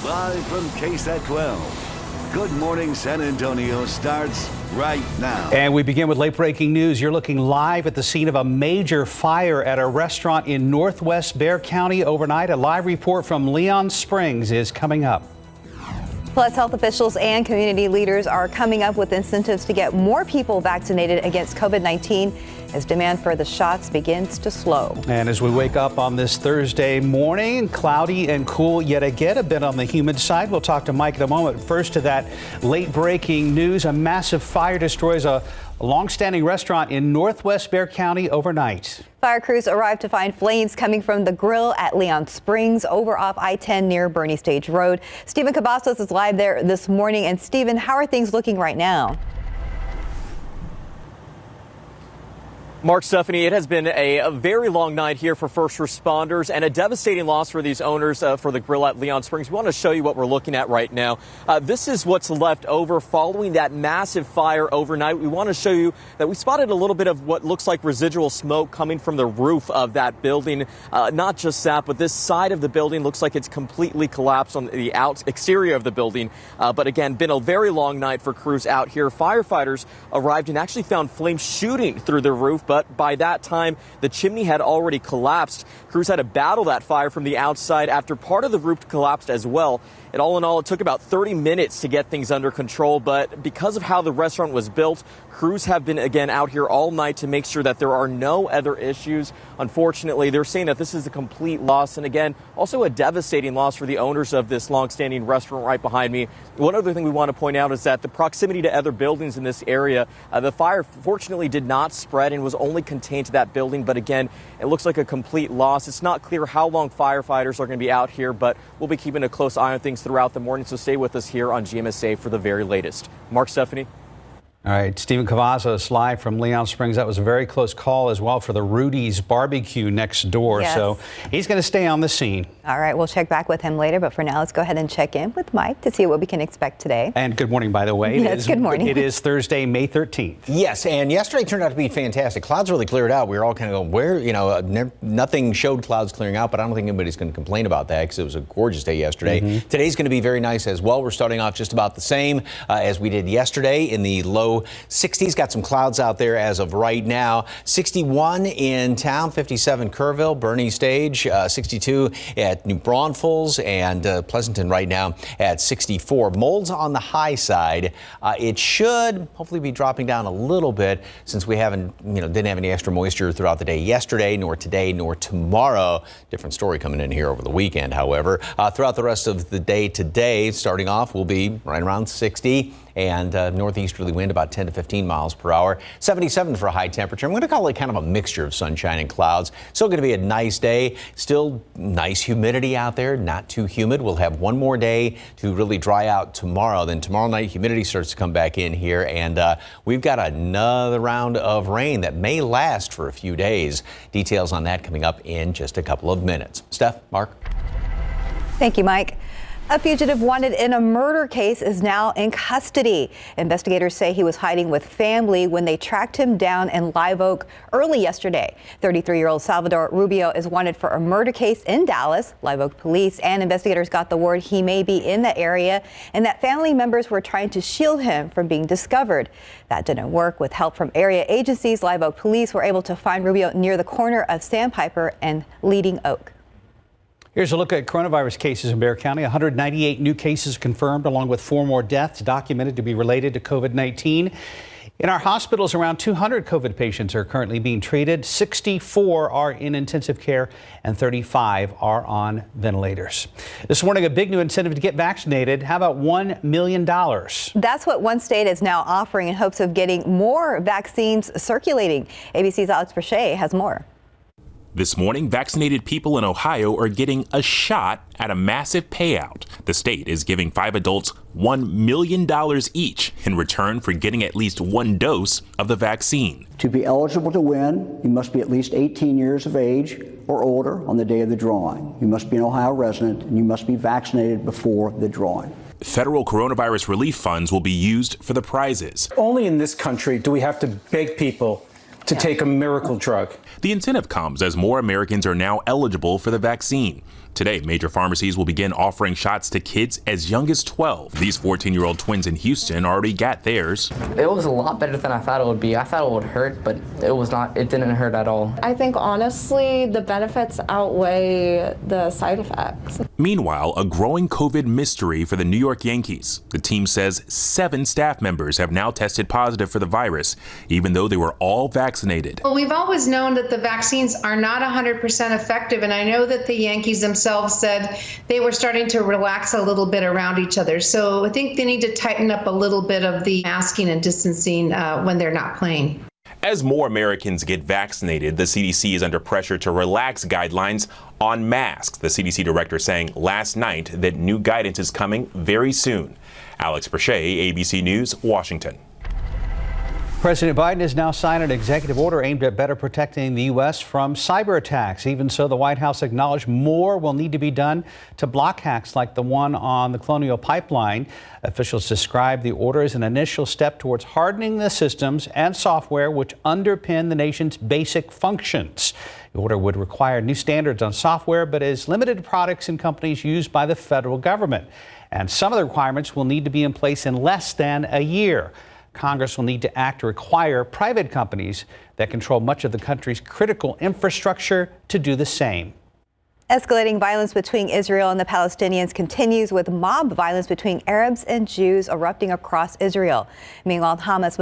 Live from KSAT 12. Good Morning San Antonio starts right now. And we begin with late-breaking news. You're looking live at the scene of a major fire at a restaurant in northwest Bexar County overnight. A live report from Leon Springs is coming up. Plus, health officials and community leaders are coming up with incentives to get more people vaccinated against COVID-19 as demand for the shots begins to slow. And as we wake up on this Thursday morning, cloudy and cool yet again, a bit on the humid side. We'll talk to Mike in a moment. First to that late-breaking news. A massive fire destroys a long-standing restaurant in northwest Bexar County overnight. Fire crews arrived to find flames coming from the grill at Leon Springs over off I-10 near Bernie Stage Road. Stephen Cavazos is live there this morning. And Stephen, how are things looking right now? Mark, Stephanie, it has been a very long night here for first responders and a devastating loss for these owners for the grill at Leon Springs. We want to show you what we're looking at right now. This is what's left over following that massive fire overnight. We want to show you that we spotted a little bit of what looks like residual smoke coming from the roof of that building. Not just that, but this side of the building looks like it's completely collapsed on the exterior of the building. But again, been a very long night for crews out here. Firefighters arrived and actually found flames shooting through the roof. But by that time, the chimney had already collapsed. Crews had to battle that fire from the outside after part of the roof collapsed as well. And all in all, it took about 30 minutes to get things under control. But because of how the restaurant was built, crews have been, again, out here all night to make sure that there are no other issues. Unfortunately, they're saying that this is a complete loss. And again, also a devastating loss for the owners of this long-standing restaurant right behind me. One other thing we want to point out is that the proximity to other buildings in this area, the fire fortunately did not spread and was only contained to that building. But again, it looks like a complete loss. It's not clear how long firefighters are going to be out here, but we'll be keeping a close eye on things throughout the morning. So stay with us here on GMSA for the very latest. Mark, Stephanie. All right, Stephen Cavazos live from Leon Springs. That was a very close call as well for the Rudy's barbecue next door. Yes. So he's going to stay on the scene. All right, we'll check back with him later. But for now, let's go ahead and check in with Mike to see what we can expect today. And good morning, by the way. Yes, good morning. It is Thursday, May 13th. Yes, and yesterday turned out to be fantastic. Clouds really cleared out. We were all kind of going, where, nothing showed clouds clearing out, but I don't think anybody's going to complain about that because it was a gorgeous day yesterday. Today's going to be very nice as well. We're starting off just about the same as we did yesterday in the low 60s. Got some clouds out there as of right now. 61 in town, 57 Kerrville, Bernie Stage, 62 at New Braunfels, and Pleasanton right now at 64. Molds on the high side. It should hopefully be dropping down a little bit since we didn't have any extra moisture throughout the day yesterday, nor today, nor tomorrow. Different story coming in here over the weekend, however. Throughout the rest of the day today, starting off, we'll be right around 60. And northeasterly wind about 10 to 15 miles per hour. 77 for a high temperature. I'm going to call it kind of a mixture of sunshine and clouds. Still going to be a nice day. Still nice humidity out there, not too humid. We'll have one more day to really dry out tomorrow. Then tomorrow night, humidity starts to come back in here. And we've got another round of rain that may last for a few days. Details on that coming up in just a couple of minutes. Steph, Mark. Thank you, Mike. A fugitive wanted in a murder case is now in custody. Investigators say he was hiding with family when they tracked him down in Live Oak early yesterday. 33-year-old Salvador Rubio is wanted for a murder case in Dallas. Live Oak police and investigators got the word he may be in the area and that family members were trying to shield him from being discovered. That didn't work. With help from area agencies, Live Oak police were able to find Rubio near the corner of Sandpiper and Leading Oak. Here's a look at coronavirus cases in Bexar County. 198 new cases confirmed, along with 4 more deaths documented to be related to COVID-19. In our hospitals, around 200 COVID patients are currently being treated. 64 are in intensive care and 35 are on ventilators. This morning, a big new incentive to get vaccinated. How about $1 million? That's what one state is now offering in hopes of getting more vaccines circulating. ABC's Alex Brachet has more. This morning, vaccinated people in Ohio are getting a shot at a massive payout. The state is giving 5 adults $1 million each in return for getting at least 1 dose of the vaccine. To be eligible to win, you must be at least 18 years of age or older on the day of the drawing. You must be an Ohio resident and you must be vaccinated before the drawing. Federal coronavirus relief funds will be used for the prizes. Only in this country do we have to beg people to take a miracle drug. The incentive comes as more Americans are now eligible for the vaccine. Today, major pharmacies will begin offering shots to kids as young as 12. These 14-year-old twins in Houston already got theirs. It was a lot better than I thought it would be. I thought it would hurt, but it didn't hurt at all. I think honestly, the benefits outweigh the side effects. Meanwhile, a growing COVID mystery for the New York Yankees. The team says 7 staff members have now tested positive for the virus, even though they were all vaccinated. Well, we've always known that the vaccines are not 100% effective, and I know that the Yankees themselves said they were starting to relax a little bit around each other. So I think they need to tighten up a little bit of the masking and distancing when they're not playing. As more Americans get vaccinated, the CDC is under pressure to relax guidelines on masks. The CDC director saying last night that new guidance is coming very soon. Alex Brachet, ABC News, Washington. President Biden has now signed an executive order aimed at better protecting the U.S. from cyber attacks. Even so, the White House acknowledged more will need to be done to block hacks like the one on the Colonial Pipeline. Officials described the order as an initial step towards hardening the systems and software which underpin the nation's basic functions. The order would require new standards on software, but is limited to products and companies used by the federal government. And some of the requirements will need to be in place in less than a year. Congress will need to act to require private companies that control much of the country's critical infrastructure to do the same. Escalating violence between Israel and the Palestinians continues, with mob violence between Arabs and Jews erupting across Israel. Meanwhile, Hamas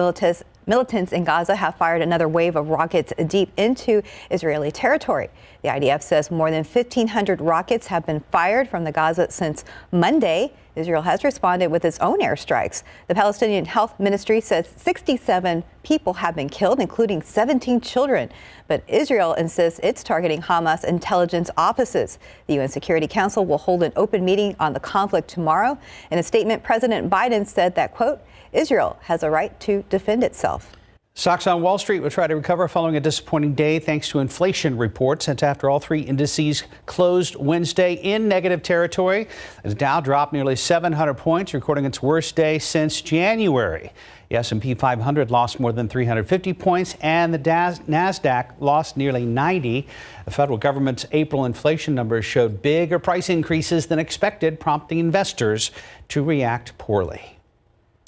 militants in Gaza have fired another wave of rockets deep into Israeli territory. The IDF says more than 1,500 rockets have been fired from the Gaza since Monday. Israel has responded with its own airstrikes. The Palestinian Health Ministry says 67 people have been killed, including 17 children. But Israel insists it's targeting Hamas intelligence offices. The UN Security Council will hold an open meeting on the conflict tomorrow. In a statement, President Biden said that, quote, Israel has a right to defend itself. Stocks on Wall Street will try to recover following a disappointing day thanks to inflation reports. That's after all 3 indices closed Wednesday in negative territory. The Dow dropped nearly 700 points, recording its worst day since January. The S&P 500 lost more than 350 points, and the NASDAQ lost nearly 90. The federal government's April inflation numbers showed bigger price increases than expected, prompting investors to react poorly.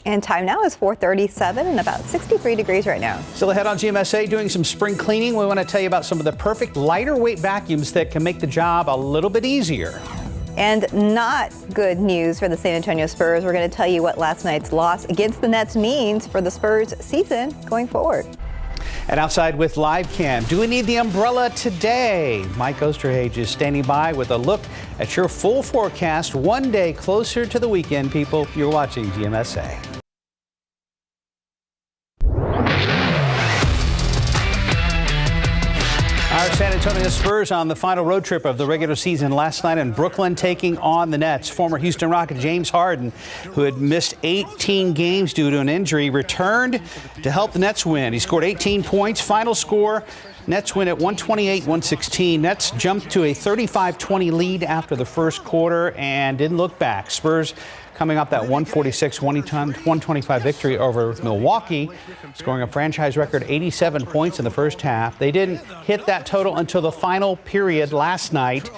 And time now is 4:37 and about 63 degrees right now. Still ahead on GMSA, doing some spring cleaning. We want to tell you about some of the perfect lighter weight vacuums that can make the job a little bit easier. And not good news for the San Antonio Spurs. We're going to tell you what last night's loss against the Nets means for the Spurs season going forward. And outside with Live Cam, do we need the umbrella today? Mike Osterhage is standing by with a look at your full forecast one day closer to the weekend, people. You're watching GMSA. Our San Antonio Spurs on the final road trip of the regular season last night in Brooklyn, taking on the Nets. Former Houston Rocket James Harden, who had missed 18 games due to an injury, returned to help the Nets win. He scored 18 points. Final score, Nets win at 128-116. Nets jumped to a 35-20 lead after the first quarter and didn't look back. Spurs coming up that 146-125 victory over Milwaukee, scoring a franchise record 87 points in the first half. They didn't hit that total until the final period last night.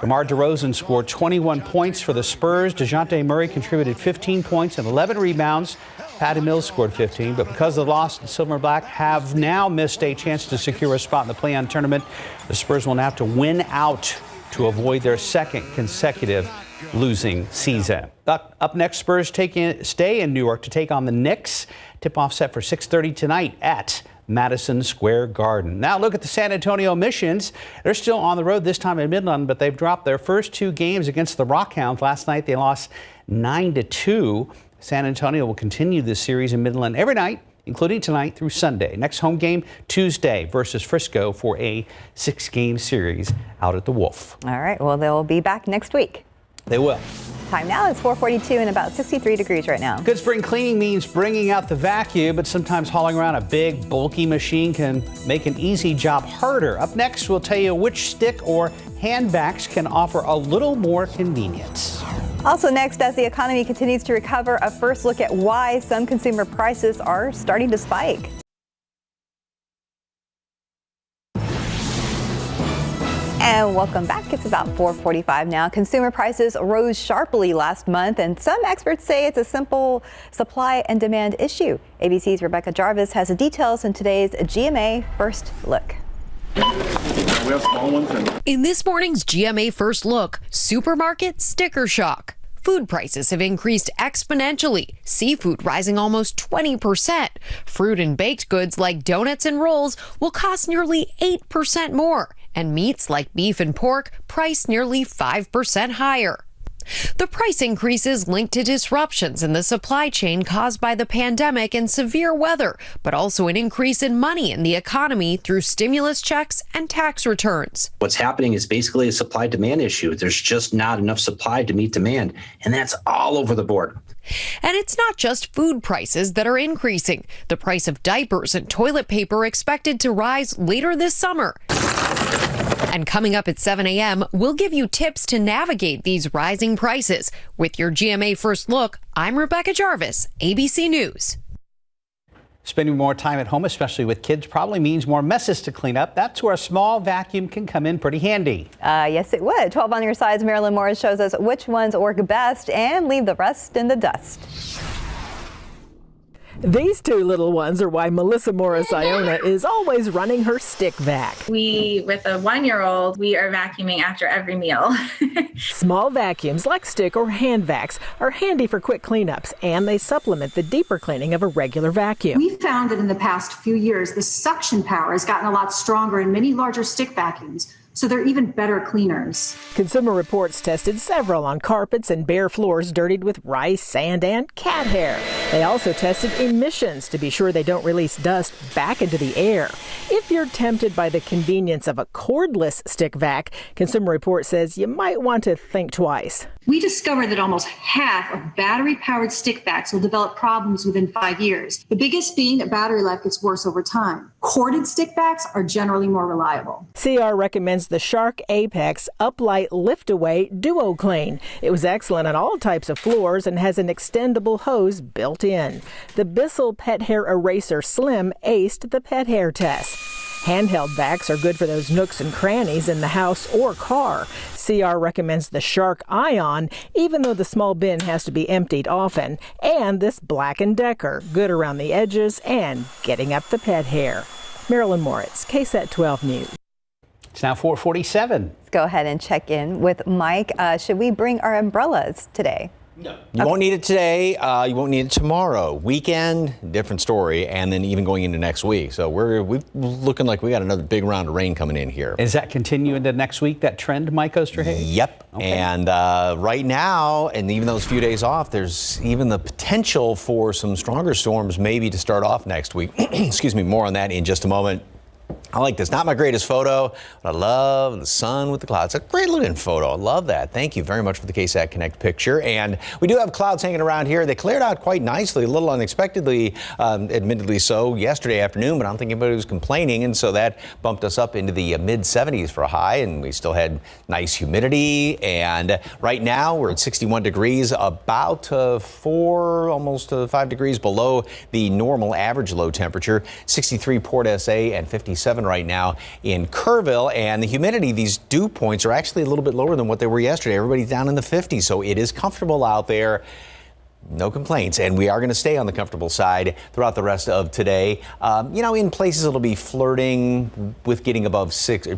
DeMar DeRozan scored 21 points for the Spurs. DeJounte Murray contributed 15 points and 11 rebounds. Patty Mills scored 15, but because of the loss, the Silver and Black have now missed a chance to secure a spot in the play-in tournament. The Spurs will now have to win out to avoid their second consecutive losing season. Up next, Spurs stay in New York to take on the Knicks. Tip-off set for 6:30 tonight at Madison Square Garden. Now look at the San Antonio Missions. They're still on the road this time in Midland, but they've dropped their first 2 games against the Rockhounds. Last night they lost 9-2. San Antonio will continue this series in Midland every night, including tonight through Sunday. Next home game Tuesday versus Frisco for a 6-game series out at the Wolf. All right, well, they'll be back next week. They will. Time now is 4:42 and about 63 degrees right now. Good spring cleaning means bringing out the vacuum, but sometimes hauling around a big, bulky machine can make an easy job harder. Up next, we'll tell you which stick or hand vacs can offer a little more convenience. Also next, as the economy continues to recover, a first look at why some consumer prices are starting to spike. And and welcome back. It's about 4:45 now. Consumer prices rose sharply last month, and some experts say it's a simple supply and demand issue. ABC's Rebecca Jarvis has the details in today's GMA First Look. In this morning's GMA First Look, supermarket sticker shock. Food prices have increased exponentially, seafood rising almost 20%. Fruit and baked goods like donuts and rolls will cost nearly 8% more, and meats like beef and pork priced nearly 5% higher. The price increases linked to disruptions in the supply chain caused by the pandemic and severe weather, but also an increase in money in the economy through stimulus checks and tax returns. What's happening is basically a supply-demand issue. There's just not enough supply to meet demand, and that's all over the board. And it's not just food prices that are increasing. The price of diapers and toilet paper expected to rise later this summer. And coming up at 7 a.m., we'll give you tips to navigate these rising prices. With your GMA First Look, I'm Rebecca Jarvis, ABC News. Spending more time at home, especially with kids, probably means more messes to clean up. That's where a small vacuum can come in pretty handy. Yes, it would. 12 on your sides, Marilyn Morris shows us which ones work best and leave the rest in the dust. These two little ones are why Melissa Morris-Iona is always running her stick vac. With a 1-year-old, we are vacuuming after every meal. Small vacuums like stick or hand vacs are handy for quick cleanups, and they supplement the deeper cleaning of a regular vacuum. We found that in the past few years, the suction power has gotten a lot stronger in many larger stick vacuums. So they're even better cleaners. Consumer Reports tested several on carpets and bare floors dirtied with rice, sand, and cat hair. They also tested emissions to be sure they don't release dust back into the air. If you're tempted by the convenience of a cordless stick vac, Consumer Reports says you might want to think twice. We discovered that almost half of battery-powered stick vacs will develop problems within 5 years. The biggest being that battery life gets worse over time. Corded stick vacs are generally more reliable. CR recommends the Shark Apex Uplight Lift-Away Duo Clean. It was excellent on all types of floors and has an extendable hose built in. The Bissell Pet Hair Eraser Slim aced the pet hair test. Handheld vacs are good for those nooks and crannies in the house or car. CR recommends the Shark Ion, even though the small bin has to be emptied often. And this Black & Decker, good around the edges and getting up the pet hair. Marilyn Moritz, KSAT 12 News. It's now 4:47. Let's go ahead and check in with Mike. Should we bring our umbrellas today? No. You won't need it today. You won't need it tomorrow. Weekend, different story. And then even going into next week. So we're looking like we got another big round of rain coming in here. Is that continue into next week, that trend, Mike Osterhage? Yep. Okay. And right now, and even those few days off, there's even the potential for some stronger storms maybe to start off next week. Excuse me, more on that in just a moment. I like this. Not my greatest photo, but I love the sun with the clouds. It's a great looking photo. I love that. Thank you very much for the KSAT Connect picture. And we do have clouds hanging around here. They cleared out quite nicely, a little unexpectedly, admittedly so, yesterday afternoon, but I don't think anybody was complaining. And so that bumped us up into the mid 70s for a high, and we still had nice humidity. And right now we're at 61 degrees, about 4, almost 5 degrees below the normal average low temperature. 63 Port SA and 57 right now in Kerrville, and the humidity, these dew points are actually a little bit lower than what they were yesterday. Everybody's down in the 50s, so it is comfortable out there. No complaints, and we are going to stay on the comfortable side throughout the rest of today. In places it'll be flirting with getting above 6, in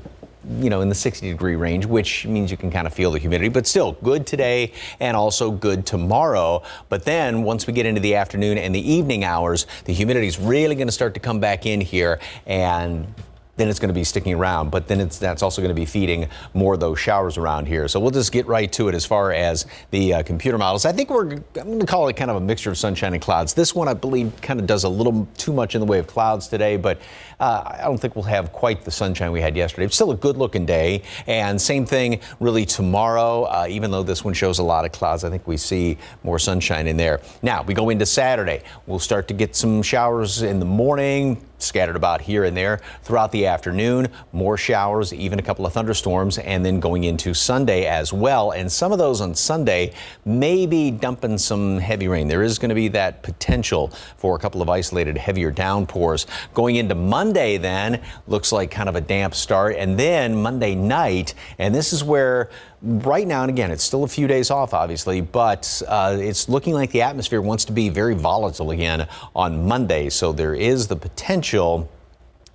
the 60-degree range, which means you can kind of feel the humidity, but still good today and also good tomorrow. But then once we get into the afternoon and the evening hours, the humidity is really going to start to come back in here, and then it's going to be sticking around, but then that's also going to be feeding more of those showers around here. So we'll just get right to it as far as the computer models. I think I'm going to call it kind of a mixture of sunshine and clouds. This one, I believe, kind of does a little too much in the way of clouds today, but I don't think we'll have quite the sunshine we had yesterday. It's still a good-looking day, and same thing really tomorrow. Even though this one shows a lot of clouds, I think we see more sunshine in there. Now, we go into Saturday. We'll start to get some showers in the morning, scattered about here and there throughout the afternoon. More showers, even a couple of thunderstorms, and then going into Sunday as well. And some of those on Sunday may be dumping some heavy rain. There is going to be that potential for a couple of isolated heavier downpours. Going into Monday then, looks like kind of a damp start. And then Monday night, and this is where right now, and again, it's still a few days off, obviously, but it's looking like the atmosphere wants to be very volatile again on Monday. So there is the potential,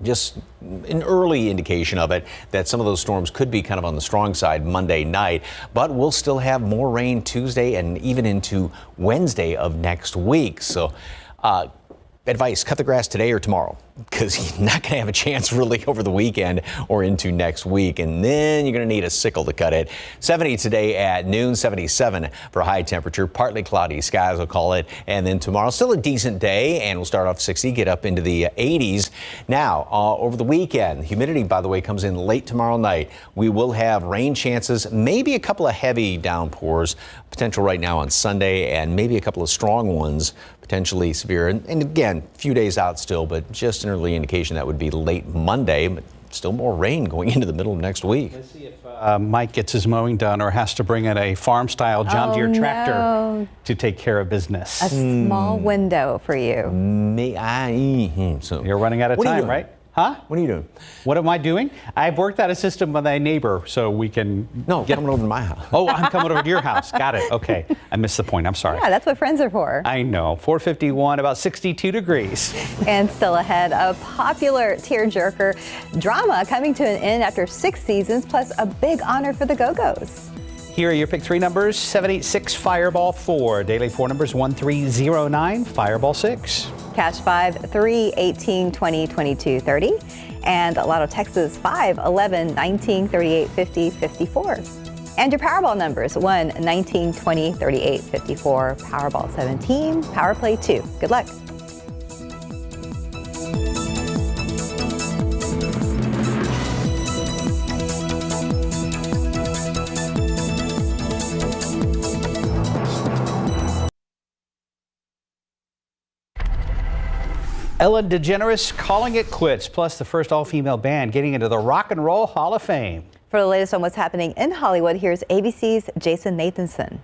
just an early indication of it, that some of those storms could be kind of on the strong side Monday night. But we'll still have more rain Tuesday and even into Wednesday of next week. So advice, cut the grass today or tomorrow, because you're not going to have a chance really over the weekend or into next week. And then you're going to need a sickle to cut it. 70 today at noon, 77 for high temperature, partly cloudy skies, I'll call it. And then tomorrow, still a decent day, and we'll start off 60, get up into the 80s. Now, over the weekend, humidity, by the way, comes in late tomorrow night. We will have rain chances, maybe a couple of heavy downpours, potential right now on Sunday, and maybe a couple of strong ones, potentially severe. And again, a few days out still, but just an early indication that would be late Monday, but still more rain going into the middle of next week. Let's see if Mike gets his mowing done or has to bring in a farm-style John Deere tractor to take care of business. A small window for you. So you're running out of time, right? Huh? What are you doing? What am I doing? I've worked out a system with a neighbor so we can get coming over to my house. Oh, I'm coming over to your house. Got it. Okay. I missed the point. I'm sorry. Yeah, that's what friends are for. I know. 451, about 62 degrees. And still ahead, a popular tearjerker drama coming to an end after 6 seasons, plus a big honor for the Go-Go's. Here are your pick 3 numbers: 786 Fireball 4. Daily 4 numbers: 1309 Fireball 6. Cash 5, 3, 18, 20, 22, 30. And Lotto Texas 5, 11, 19, 38, 50, 54. And your Powerball numbers: 1, 19, 20, 38, 54. Powerball 17, Power Play 2. Good luck. Ellen DeGeneres calling it quits, plus the first all-female band getting into the Rock and Roll Hall of Fame. For the latest on what's happening in Hollywood, here's ABC's Jason Nathanson.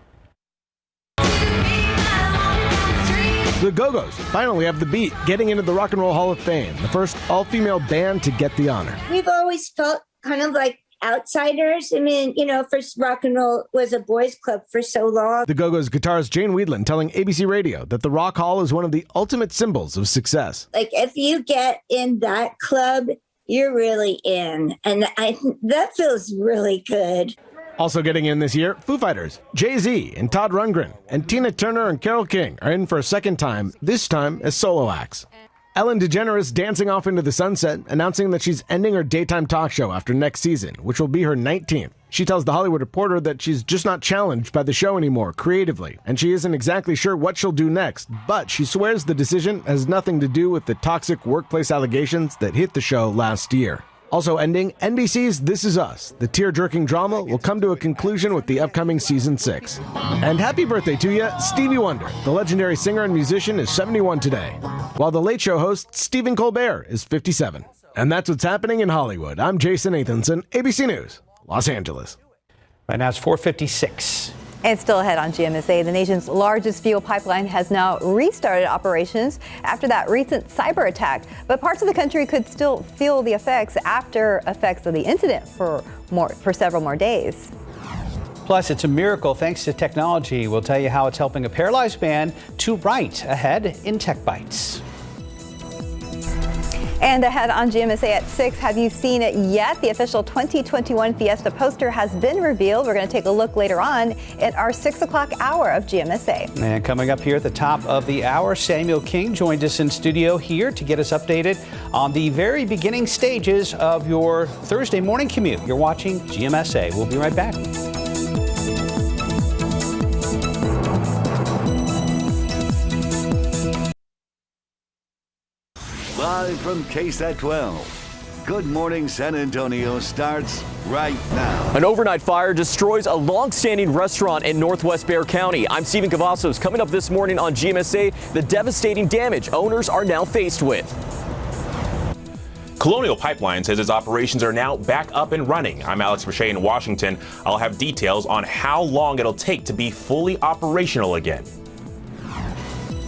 The Go-Go's finally have the beat, getting into the Rock and Roll Hall of Fame, the first all-female band to get the honor. We've always felt kind of like outsiders. I mean, first rock and roll was a boys' club for so long. The Go-Go's guitarist Jane Weedland telling ABC Radio that the Rock Hall is one of the ultimate symbols of success. Like, if you get in that club, you're really in. And that feels really good. Also getting in this year, Foo Fighters, Jay-Z and Todd Rundgren, and Tina Turner and Carole King are in for a second time, this time as solo acts. Ellen DeGeneres dancing off into the sunset, announcing that she's ending her daytime talk show after next season, which will be her 19th. She tells The Hollywood Reporter that she's just not challenged by the show anymore creatively, and she isn't exactly sure what she'll do next, but she swears the decision has nothing to do with the toxic workplace allegations that hit the show last year. Also ending, NBC's This Is Us. The tear-jerking drama will come to a conclusion with the upcoming season 6. And happy birthday to you, Stevie Wonder. The legendary singer and musician is 71 today, while the Late Show host Stephen Colbert is 57. And that's what's happening in Hollywood. I'm Jason Nathanson, ABC News, Los Angeles. Right now it's 4:56. And still ahead on GMSA, the nation's largest fuel pipeline has now restarted operations after that recent cyber attack. But parts of the country could still feel the after effects of the incident for several more days. Plus, it's a miracle thanks to technology. We'll tell you how it's helping a paralyzed man to write ahead in Tech Bites. And ahead on GMSA at 6, have you seen it yet? The official 2021 Fiesta poster has been revealed. We're going to take a look later on in our 6 o'clock hour of GMSA. And coming up here at the top of the hour, Samuel King joins us in studio here to get us updated on the very beginning stages of your Thursday morning commute. You're watching GMSA. We'll be right back. Live from KSAT 12, Good Morning San Antonio starts right now. An overnight fire destroys a long-standing restaurant in northwest Bexar County. I'm Stephen Cavazos. Coming up this morning on GMSA, the devastating damage owners are now faced with. Colonial Pipeline says its operations are now back up and running. I'm Alex Boucher in Washington. I'll have details on how long it'll take to be fully operational again.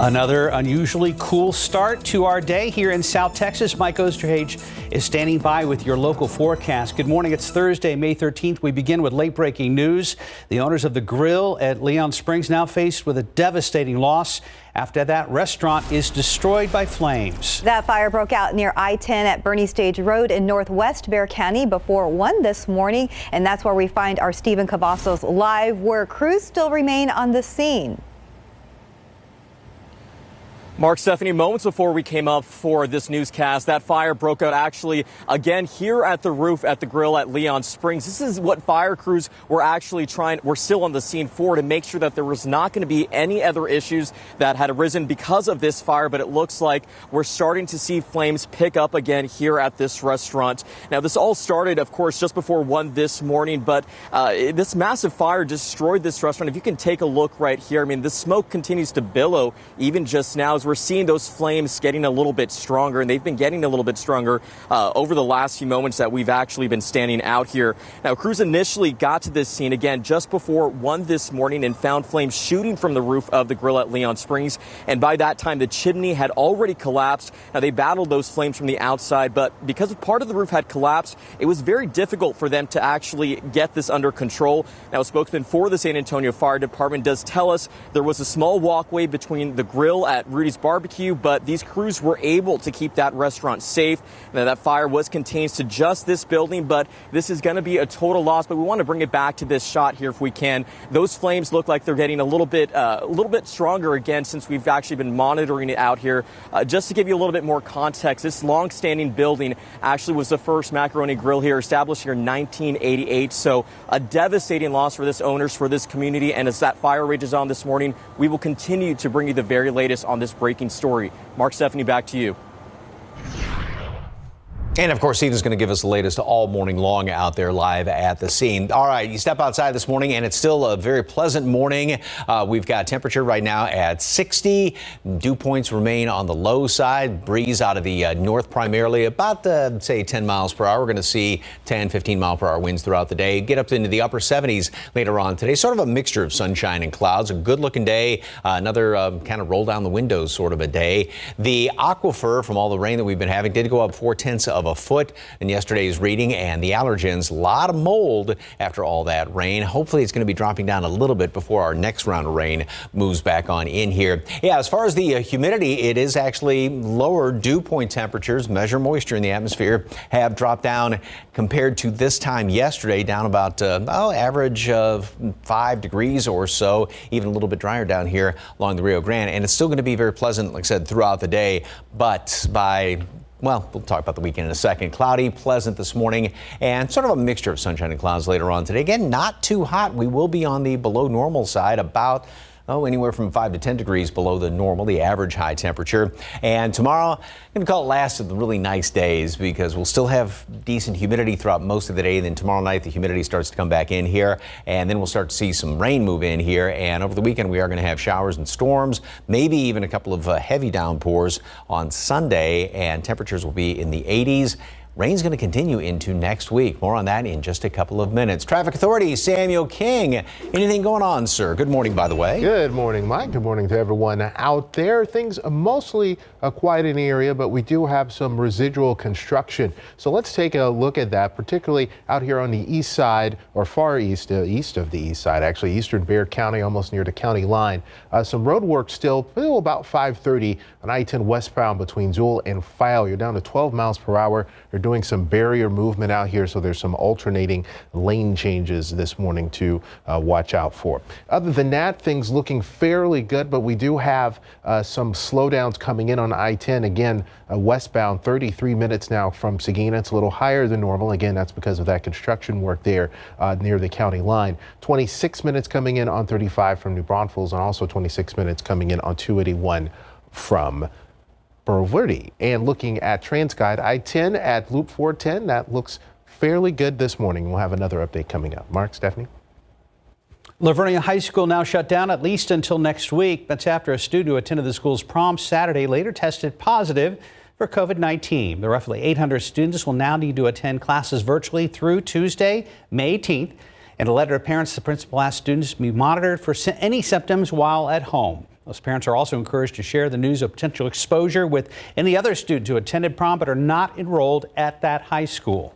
Another unusually cool start to our day here in South Texas. Mike Osterhage is standing by with your local forecast. Good morning. It's Thursday, May 13th. We begin with late breaking news. The owners of the grill at Leon Springs now faced with a devastating loss after that restaurant is destroyed by flames. That fire broke out near I-10 at Bernie Stage Road in northwest Bexar County before 1 this morning. And that's where we find our Stephen Cavazos live, where crews still remain on the scene. Mark, Stephanie, moments before we came up for this newscast, that fire broke out actually again here at the roof at the grill at Leon Springs. This is what fire crews were actually we're still on the scene for, to make sure that there was not going to be any other issues that had arisen because of this fire. But it looks like we're starting to see flames pick up again here at this restaurant. Now, this all started, of course, just before 1 this morning, but this massive fire destroyed this restaurant. If you can take a look right here, I mean, the smoke continues to billow even just now as we're seeing those flames getting a little bit stronger, and they've been getting a little bit stronger over the last few moments that we've actually been standing out here. Now, crews initially got to this scene again just before 1 this morning and found flames shooting from the roof of the grill at Leon Springs. And by that time, the chimney had already collapsed. Now, they battled those flames from the outside, but because part of the roof had collapsed, it was very difficult for them to actually get this under control. Now, a spokesman for the San Antonio Fire Department does tell us there was a small walkway between the grill at Rudy's Barbecue, but these crews were able to keep that restaurant safe. Now, that fire was contained to just this building, but this is going to be a total loss. But we want to bring it back to this shot here if we can. Those flames look like they're getting a little bit stronger again since we've actually been monitoring it out here. Just to give you a little bit more context, this long-standing building actually was the first macaroni grill here, established here in 1988. So a devastating loss for this owners, for this community. And as that fire rages on this morning, we will continue to bring you the very latest on this breaking story. Mark, Stephanie, back to you. And of course, Stephen's going to give us the latest all morning long out there live at the scene. All right, you step outside this morning and it's still a very pleasant morning. We've got temperature right now at 60. Dew points remain on the low side. Breeze out of the north primarily, about say 10 miles per hour. We're going to see 10, 15 mile per hour winds throughout the day. Get up into the upper 70s later on today. Sort of a mixture of sunshine and clouds. A good looking day. Another kind of roll down the windows sort of a day. The aquifer from all the rain that we've been having did go up 0.4 of a foot in yesterday's reading, and the allergens, a lot of mold after all that rain. Hopefully it's going to be dropping down a little bit before our next round of rain moves back on in here. Yeah, as far as the humidity, it is actually lower. Dew point temperatures, measure moisture in the atmosphere, have dropped down compared to this time yesterday, down about average of 5 degrees or so, even a little bit drier down here along the Rio Grande. And it's still going to be very pleasant, like I said, throughout the day, but well, we'll talk about the weekend in a second. Cloudy, pleasant this morning, and sort of a mixture of sunshine and clouds later on today. Again, not too hot. We will be on the below normal side, about anywhere from 5 to 10 degrees below the normal, the average high temperature. And tomorrow, I'm going to call it last of the really nice days because we'll still have decent humidity throughout most of the day. And then tomorrow night, the humidity starts to come back in here, and then we'll start to see some rain move in here. And over the weekend, we are going to have showers and storms, maybe even a couple of heavy downpours on Sunday, and temperatures will be in the 80s. Rain's going to continue into next week. More on that in just a couple of minutes. Traffic Authority, Samuel King. Anything going on, sir? Good morning, by the way. Good morning, Mike. Good morning to everyone out there. Things are mostly quiet in the area, but we do have some residual construction. So let's take a look at that, particularly out here on the east side, or far east, east of the east side, actually, eastern Bexar County, almost near the county line. Some road work still about 5:30 on I-10 westbound between Zool and File. You're down to 12 miles per hour. You're doing some barrier movement out here, so there's some alternating lane changes this morning to watch out for. Other than that, things looking fairly good, but we do have some slowdowns coming in on I-10. Again, westbound, 33 minutes now from Sagina. It's a little higher than normal. Again, that's because of that construction work there near the county line. 26 minutes coming in on 35 from New Braunfels, and also 26 minutes coming in on 281 from Burro Verde. And looking at TransGuide, I-10 at Loop 410, that looks fairly good this morning. We'll have another update coming up. Mark, Stephanie? Livonia High School now shut down at least until next week. That's after a student who attended the school's prom Saturday later tested positive for COVID-19. The roughly 800 students will now need to attend classes virtually through Tuesday, May 18th. In a letter to parents, the principal asked students to be monitored for any symptoms while at home. Those parents are also encouraged to share the news of potential exposure with any other students who attended prom but are not enrolled at that high school.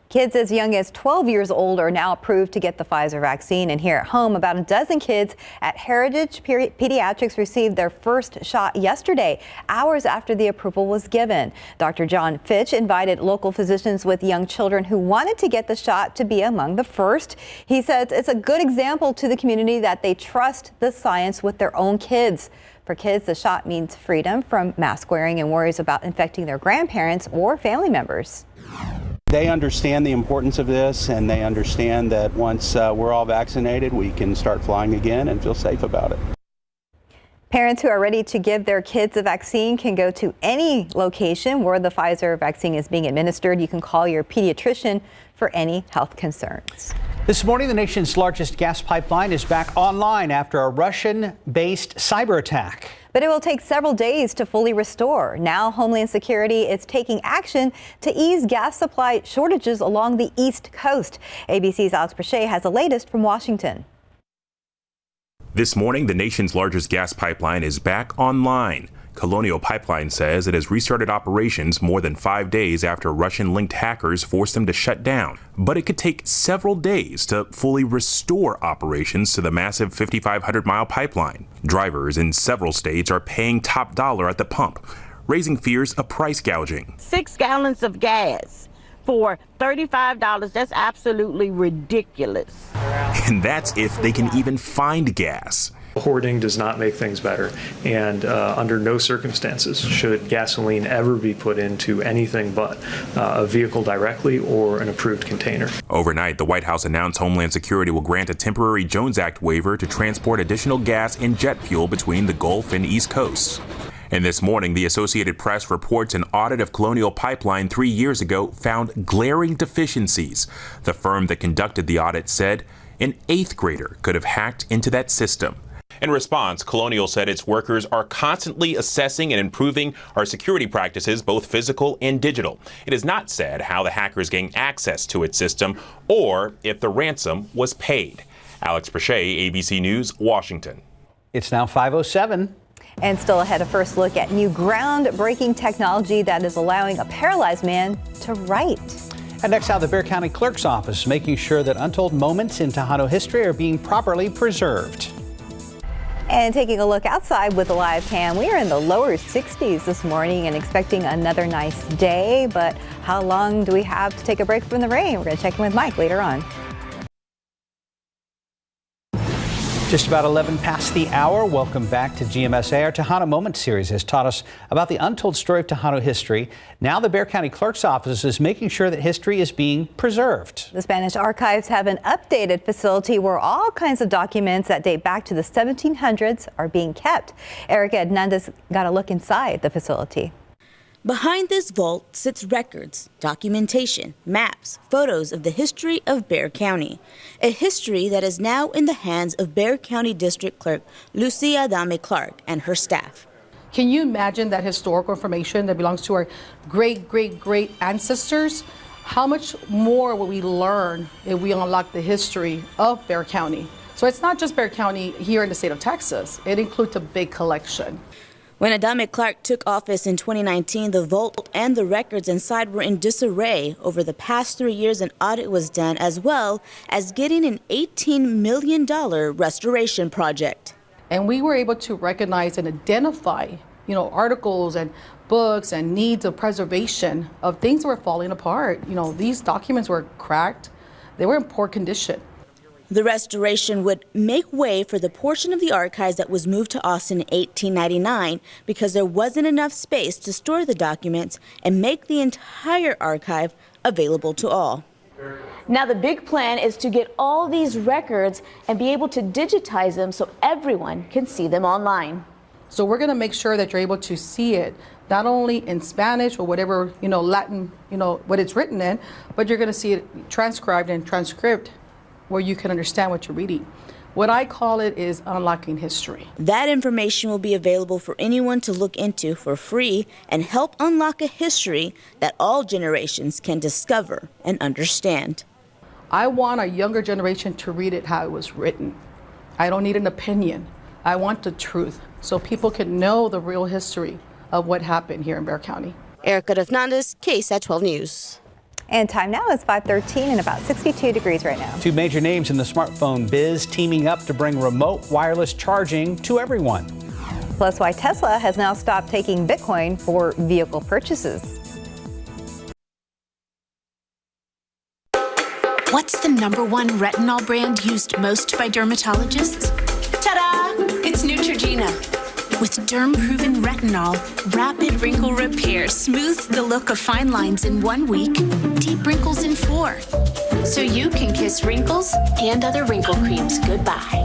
Kids as young as 12 years old are now approved to get the Pfizer vaccine. And here at home, about a dozen kids at Heritage Pediatrics received their first shot yesterday, hours after the approval was given. Dr. John Fitch invited local physicians with young children who wanted to get the shot to be among the first. He says it's a good example to the community that they trust the science with their own kids. For kids, the shot means freedom from mask wearing and worries about infecting their grandparents or family members. They understand the importance of this, and they understand that once we're all vaccinated, we can start flying again and feel safe about it. Parents who are ready to give their kids a vaccine can go to any location where the Pfizer vaccine is being administered. You can call your pediatrician for any health concerns. This morning, the nation's largest gas pipeline is back online after a Russian-based cyber attack. But it will take several days to fully restore. Now, Homeland Security is taking action to ease gas supply shortages along the East Coast. ABC's Alex Brachet has the latest from Washington. This morning, the nation's largest gas pipeline is back online. Colonial Pipeline says it has restarted operations more than 5 days after Russian-linked hackers forced them to shut down. But it could take several days to fully restore operations to the massive 5,500-mile pipeline. Drivers in several states are paying top dollar at the pump, raising fears of price gouging. 6 gallons of gas for $35, that's absolutely ridiculous. And that's if they can even find gas. Hoarding does not make things better, and under no circumstances should gasoline ever be put into anything but a vehicle directly or an approved container. Overnight, the White House announced Homeland Security will grant a temporary Jones Act waiver to transport additional gas and jet fuel between the Gulf and East Coasts. And this morning, the Associated Press reports an audit of Colonial Pipeline 3 years ago found glaring deficiencies. The firm that conducted the audit said an 8th grader could have hacked into that system. In response, Colonial said its workers are constantly assessing and improving our security practices, both physical and digital. It has not said how the hackers gained access to its system or if the ransom was paid. Alex Brachet, ABC News, Washington. It's now 5:07. And still ahead, a first look at new groundbreaking technology that is allowing a paralyzed man to write. And next, how the Bexar County Clerk's Office is making sure that untold moments in Tejano history are being properly preserved. And taking a look outside with a live cam, we are in the lower 60s this morning and expecting another nice day. But how long do we have to take a break from the rain? We're going to check in with Mike later on. Just about 11 past the hour. Welcome back to GMSA. Our Tejano Moments series has taught us about the untold story of Tejano history. Now the Bexar County Clerk's Office is making sure that history is being preserved. The Spanish Archives have an updated facility where all kinds of documents that date back to the 1700s are being kept. Erica Hernandez got a look inside the facility. Behind this vault sits records, documentation, maps, photos of the history of Bexar County, a history that is now in the hands of Bexar County District Clerk Lucia Adame Clark and her staff. Can you imagine that historical information that belongs to our great ancestors? How much more will we learn if we unlock the history of Bexar County? So it's not just Bexar County here in the state of Texas. It includes a big collection. When Adame Clark took office in 2019, the vault and the records inside were in disarray. Over the past 3 years, an audit was done, as well as getting an $18 million restoration project. And we were able to recognize and identify, articles and books and needs of preservation of things that were falling apart. These documents were cracked. They were in poor condition. The restoration would make way for the portion of the archives that was moved to Austin in 1899 because there wasn't enough space to store the documents and make the entire archive available to all. Now the big plan is to get all these records and be able to digitize them so everyone can see them online. So we're going to make sure that you're able to see it, not only in Spanish or whatever, Latin, what it's written in, but you're going to see it transcribed and transcribed, where you can understand what you're reading. What I call it is unlocking history. That information will be available for anyone to look into for free and help unlock a history that all generations can discover and understand. I want a younger generation to read it how it was written. I don't need an opinion. I want the truth so people can know the real history of what happened here in Bexar County. Erica Hernandez, KSAT 12 News. And time now is 5:13 and about 62 degrees right now. Two major names in the smartphone biz teaming up to bring remote wireless charging to everyone. Plus, why Tesla has now stopped taking Bitcoin for vehicle purchases. What's the #1 retinol brand used most by dermatologists? Ta-da! It's Neutrogena. With derm-proven retinol, rapid wrinkle repair smooths the look of fine lines in 1 week, deep wrinkles in 4. So you can kiss wrinkles and other wrinkle creams goodbye.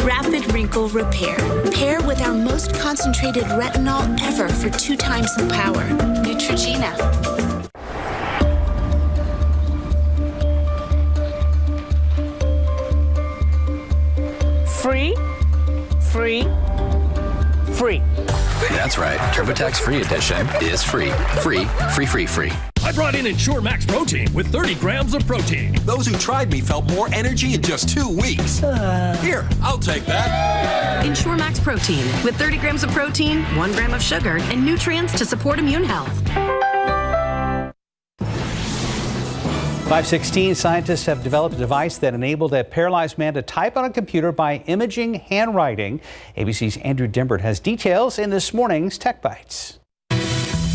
Rapid wrinkle repair. Pair with our most concentrated retinol ever for 2 times the power. Neutrogena. Free, free, free. That's right. TurboTax Free Edition is free. Free, free, free, free. I brought in Ensure Max Protein with 30 grams of protein. Those who tried me felt more energy in just 2 weeks. Here, I'll take that. Ensure Max Protein with 30 grams of protein, 1 gram of sugar, and nutrients to support immune health. 5:16, scientists have developed a device that enabled a paralyzed man to type on a computer by imaging handwriting. ABC's Andrew Dimbert has details in this morning's Tech Bites.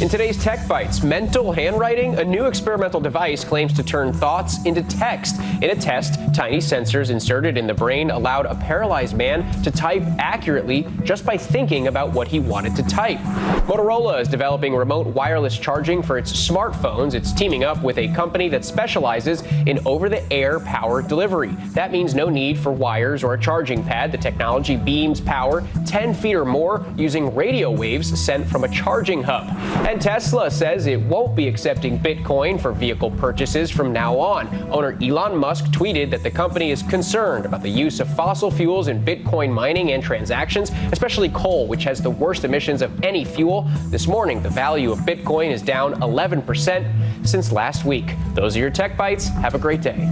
In today's Tech Bites, mental handwriting, a new experimental device claims to turn thoughts into text. In a test, tiny sensors inserted in the brain allowed a paralyzed man to type accurately just by thinking about what he wanted to type. Motorola is developing remote wireless charging for its smartphones. It's teaming up with a company that specializes in over-the-air power delivery. That means no need for wires or a charging pad. The technology beams power 10 feet or more using radio waves sent from a charging hub. And Tesla says it won't be accepting Bitcoin for vehicle purchases from now on. Owner Elon Musk tweeted that the company is concerned about the use of fossil fuels in Bitcoin mining and transactions, especially coal, which has the worst emissions of any fuel. This morning, the value of Bitcoin is down 11% since last week. Those are your Tech Bites. Have a great day.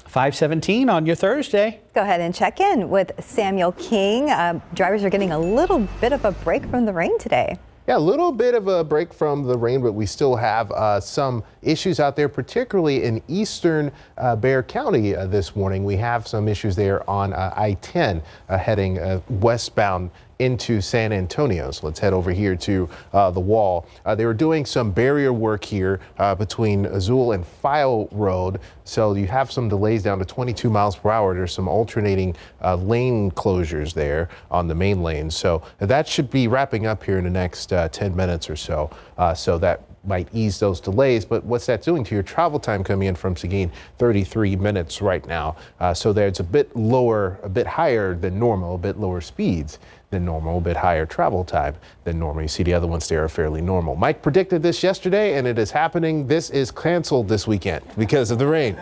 5:17 on your Thursday. Go ahead and check in with Samuel King. Drivers are getting a little bit of a break from the rain today. Yeah, a little bit of a break from the rain, but we still have some issues out there, particularly in eastern Bexar County this morning. We have some issues there on I-10 heading westbound into San Antonio. So let's head over here to the wall. They were doing some barrier work here between Azul and File Road. So you have some delays down to 22 miles per hour. There's some alternating lane closures there on the main lane. So that should be wrapping up here in the next 10 minutes or so. So that might ease those delays, but what's that doing to your travel time coming in from Seguin? 33 minutes right now. So there's a bit lower, a bit higher than normal, a bit lower speeds than normal, a bit higher travel time than normal. You see the other ones there are fairly normal. Mike predicted this yesterday, and it is happening. This is canceled this weekend because of the rain.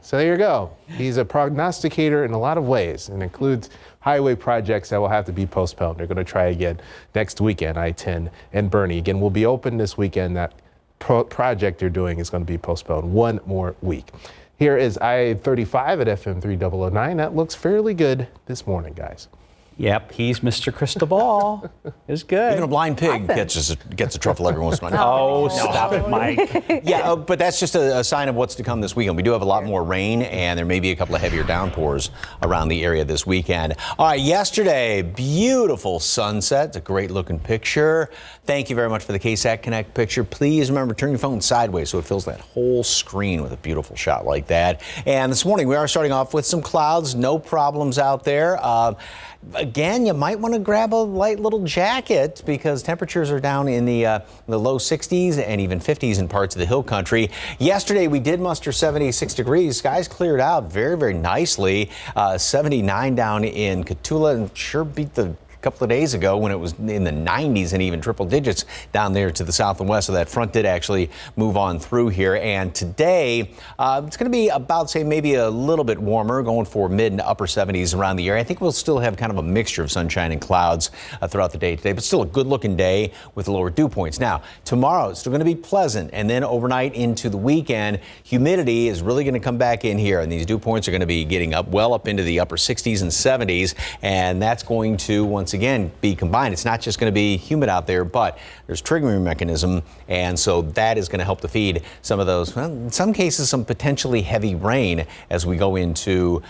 So there you go. He's a prognosticator in a lot of ways, and includes highway projects that will have to be postponed. They're going to try again next weekend, I-10 and Bernie. Again, will be open this weekend. That project they're doing is going to be postponed 1 more week. Here is I-35 at FM 3009. That looks fairly good this morning, guys. Yep, he's Mr. Crystal Ball. It's good. Even a blind pig gets a truffle every once in a while. Oh, stop it, Mike. Yeah, but that's just a sign of what's to come this weekend. We do have a lot more rain, and there may be a couple of heavier downpours around the area this weekend. All right, yesterday, beautiful sunset. It's a great-looking picture. Thank you very much for the KSAT Connect picture. Please remember, turn your phone sideways so it fills that whole screen with a beautiful shot like that. And this morning, we are starting off with some clouds. No problems out there. Again, you might want to grab a light little jacket because temperatures are down in the low 60s and even 50s in parts of the hill country. Yesterday, we did muster 76 degrees. Skies cleared out very, very nicely. 79 down in Cotulla and sure beat the couple of days ago when it was in the 90s and even triple digits down there to the south and west. So that front did actually move on through here. And today it's going to be about, say, maybe a little bit warmer, going for mid and upper 70s around the area. I think we'll still have kind of a mixture of sunshine and clouds throughout the day today, but still a good looking day with lower dew points. Now, tomorrow it's still going to be pleasant, and then overnight into the weekend, humidity is really going to come back in here, and these dew points are going to be getting up well up into the upper 60s and 70s, and that's going to once again be combined. It's not just going to be humid out there, but there's triggering mechanism, and so that is going to help to feed some of those, well, in some cases, some potentially heavy rain as we go into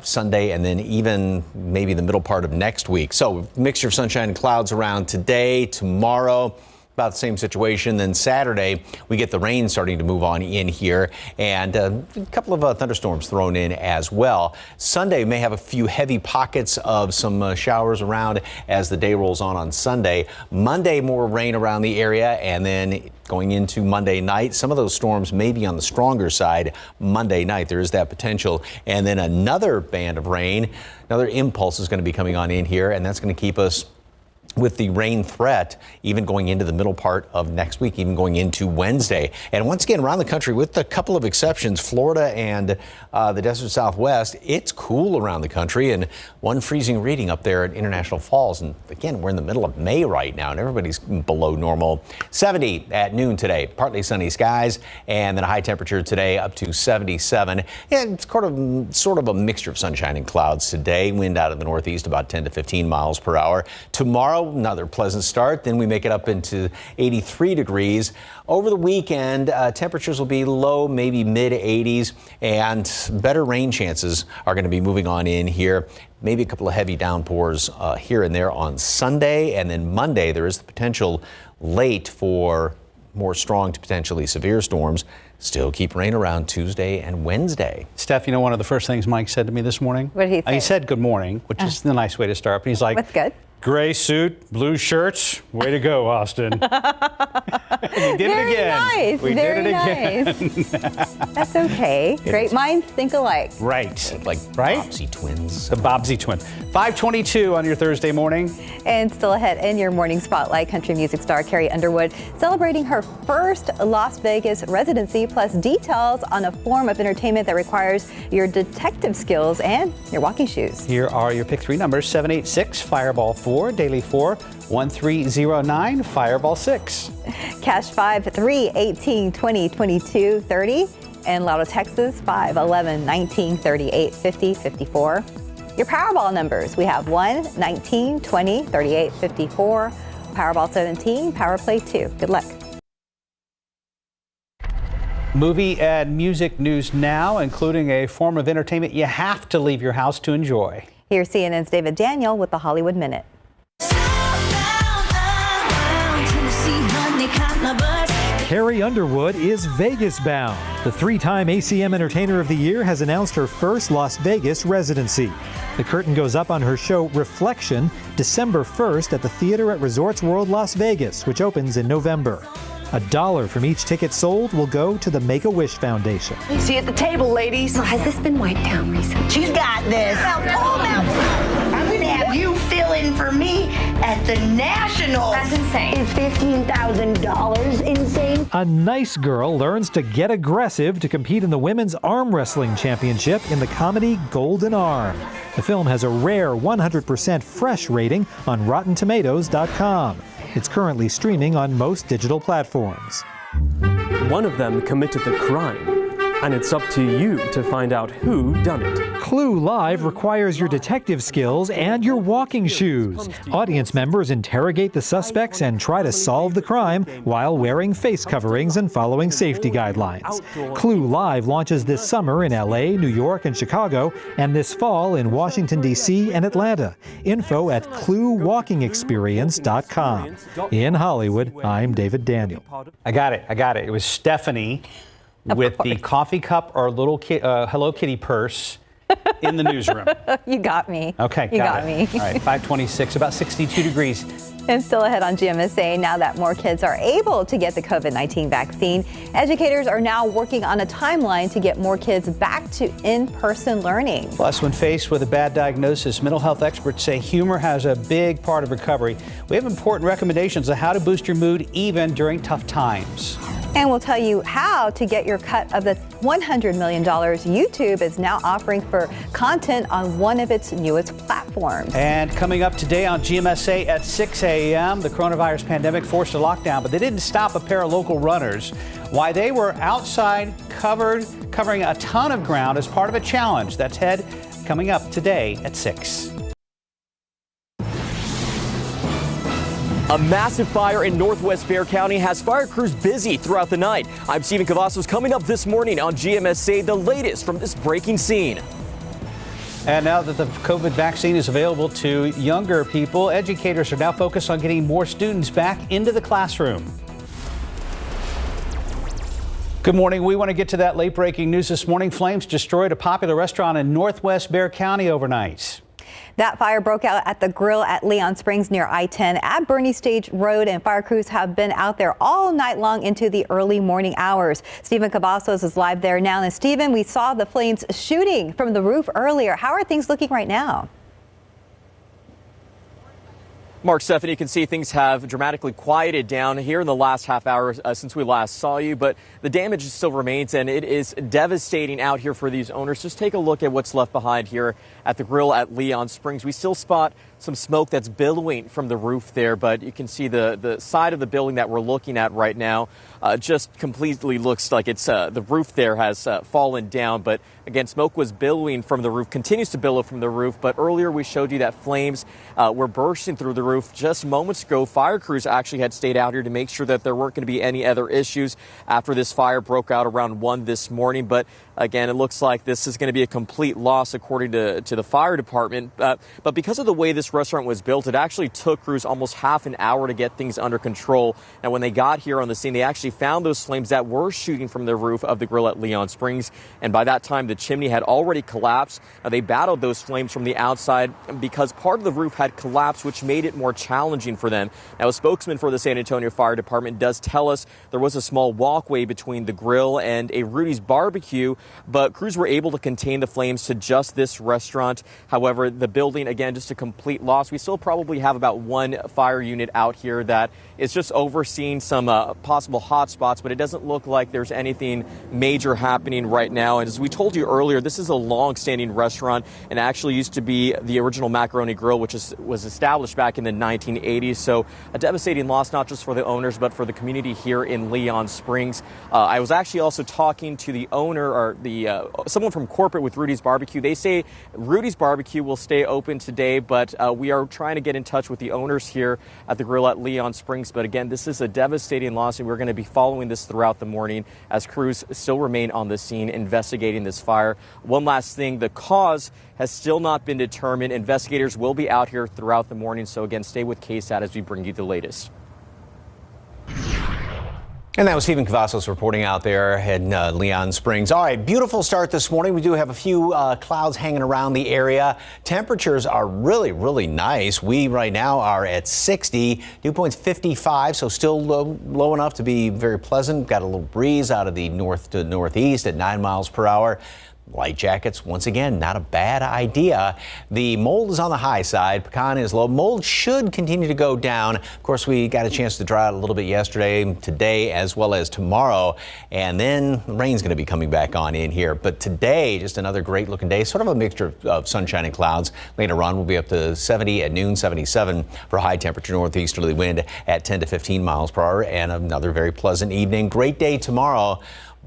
Sunday and then even maybe the middle part of next week. So mixture of sunshine and clouds around today, tomorrow. About the same situation. Then Saturday, we get the rain starting to move on in here, and a couple of thunderstorms thrown in as well. Sunday may have a few heavy pockets of some showers around as the day rolls on Sunday. Monday, more rain around the area, and then going into Monday night, some of those storms may be on the stronger side Monday night. There is that potential. And then another band of rain, another impulse is going to be coming on in here, and that's going to keep us with the rain threat even going into the middle part of next week, even going into Wednesday. And once again, around the country, with a couple of exceptions, Florida and the desert Southwest, it's cool around the country, and one freezing reading up there at International Falls. And again, we're in the middle of May right now, and everybody's below normal. 70 at noon today, partly sunny skies, and then a high temperature today up to 77. Yeah, it's sort of a mixture of sunshine and clouds today. Wind out of the northeast about 10 to 15 miles per hour. Tomorrow, another pleasant start. Then we make it up into 83 degrees. Over the weekend, temperatures will be low, maybe mid 80s, and better rain chances are going to be moving on in here. Maybe a couple of heavy downpours here and there on Sunday, and then Monday there is the potential late for more strong to potentially severe storms. Still keep rain around Tuesday and Wednesday. Steph, you know one of the first things Mike said to me this morning? What did he say? He said good morning, which is the nice way to start. But he's like, what's good? Gray suit, blue shirts. Way to go, Austin. We did it again. Nice. We Very did it nice. again. That's okay. Great minds think alike. Right. Like right? Bobbsey twins. The Bobbsey twins. 5:22 on your Thursday morning. And still ahead in your morning spotlight, country music star Carrie Underwood celebrating her first Las Vegas residency, plus details on a form of entertainment that requires your detective skills and your walking shoes. Here are your pick 3 numbers: 786 Fireball 4, Daily 4, 1309 Fireball 6. Cash 5, 3, 18, 20, 22, 30. And Lotto Texas 5, 11, 19, 38, 50, 54. Your Powerball numbers, we have 1, 19, 20, 38, 54. Powerball 17, Power Play 2. Good luck. Movie and music news now, including a form of entertainment you have to leave your house to enjoy. Here's CNN's David Daniel with the Hollywood Minute. Carrie Underwood is Vegas bound. The 3-time ACM Entertainer of the Year has announced her first Las Vegas residency. The curtain goes up on her show Reflection December 1st at the Theater at Resorts World Las Vegas, which opens in November. $1 from each ticket sold will go to the Make-A-Wish Foundation. See you at the table, ladies. So has this been wiped down recently? She's got this. I'm going to have you fill in for me at the Nationals. That's insane. Is $15,000 insane? A nice girl learns to get aggressive to compete in the Women's Arm Wrestling Championship in the comedy Golden Arm. The film has a rare 100% fresh rating on RottenTomatoes.com. It's currently streaming on most digital platforms. One of them committed the crime, and it's up to you to find out who done it. Clue Live requires your detective skills and your walking shoes. Audience members interrogate the suspects and try to solve the crime while wearing face coverings and following safety guidelines. Clue Live launches this summer in LA, New York, and Chicago, and this fall in Washington, D.C. and Atlanta. Info at cluewalkingexperience.com. In Hollywood, I'm David Daniel. I got it. It was Stephanie with the coffee cup or little Hello Kitty purse in the newsroom. You got me. Okay, you got me. All right, 526, about 62 degrees. And still ahead on GMSA, now that more kids are able to get the COVID-19 vaccine, educators are now working on a timeline to get more kids back to in-person learning. Plus, when faced with a bad diagnosis, mental health experts say humor has a big part of recovery. We have important recommendations on how to boost your mood even during tough times. And we'll tell you how to get your cut of the $100 million YouTube is now offering for content on one of its newest platforms. And coming up today on GMSA at 6 a.m., the coronavirus pandemic forced a lockdown, but they didn't stop a pair of local runners. Why they were outside covering a ton of ground as part of a challenge. That's coming up today at 6. A massive fire in northwest Bexar County has fire crews busy throughout the night. I'm Stephen Cavazos. Coming up this morning on GMSA, the latest from this breaking scene. And now that the COVID vaccine is available to younger people, educators are now focused on getting more students back into the classroom. Good morning. We want to get to that late breaking news this morning. Flames destroyed a popular restaurant in northwest Bexar County overnight. That fire broke out at the grill at Leon Springs near I-10 at Bernie Stage Road, and fire crews have been out there all night long into the early morning hours. Stephen Cavazos is live there now. And Stephen, we saw the flames shooting from the roof earlier. How are things looking right now? Mark, Stephanie, you can see things have dramatically quieted down here in the last half hour since we last saw you, but the damage still remains, and it is devastating out here for these owners. Just take a look at what's left behind here at the grill at Leon Springs. We still spot some smoke that's billowing from the roof there, but you can see the side of the building that we're looking at right now just completely looks like it's the roof there has fallen down. But again, smoke was billowing from the roof, continues to billow from the roof. But earlier we showed you that flames were bursting through the roof just moments ago. Fire crews actually had stayed out here to make sure that there weren't going to be any other issues after this fire broke out around 1 this morning. But again, it looks like this is going to be a complete loss according to the fire department. But because of the way this restaurant was built, it actually took crews almost half an hour to get things under control. And when they got here on the scene, they actually found those flames that were shooting from the roof of the grill at Leon Springs. And by that time, the chimney had already collapsed. They battled those flames from the outside because part of the roof had collapsed, which made it more challenging for them. Now, a spokesman for the San Antonio Fire Department does tell us there was a small walkway between the grill and a Rudy's barbecue, but crews were able to contain the flames to just this restaurant. However, the building, again, just a complete loss. We still probably have about one fire unit out here that is just overseeing some possible hot spots, but it doesn't look like there's anything major happening right now. And as we told you earlier, this is a long-standing restaurant and actually used to be the original Macaroni Grill, which was established back in the 1980s. So a devastating loss, not just for the owners, but for the community here in Leon Springs. I was actually also talking to the owner, or someone from corporate with Rudy's Barbecue. They say Rudy's Barbecue will stay open today, but we are trying to get in touch with the owners here at the grill at Leon Springs. But again, this is a devastating loss, and we're going to be following this throughout the morning as crews still remain on the scene investigating this fire. One last thing, the cause has still not been determined. Investigators will be out here throughout the morning. So again, stay with KSAT as we bring you the latest. And that was Stephen Cavazos reporting out there in Leon Springs. All right, beautiful start this morning. We do have a few clouds hanging around the area. Temperatures are really, really nice. We right now are at 60, dew point's 55, so still low enough to be very pleasant. Got a little breeze out of the north to northeast at 9 miles per hour. Light jackets, once again, not a bad idea. The mold is on the high side. Pecan is low. Mold should continue to go down. Of course, we got a chance to dry out a little bit yesterday, today, as well as tomorrow. And then the rain's going to be coming back on in here. But today, just another great looking day. Sort of a mixture of sunshine and clouds. Later on, we'll be up to 70 at noon, 77 for high temperature northeasterly wind at 10 to 15 miles per hour. And another very pleasant evening. Great day tomorrow.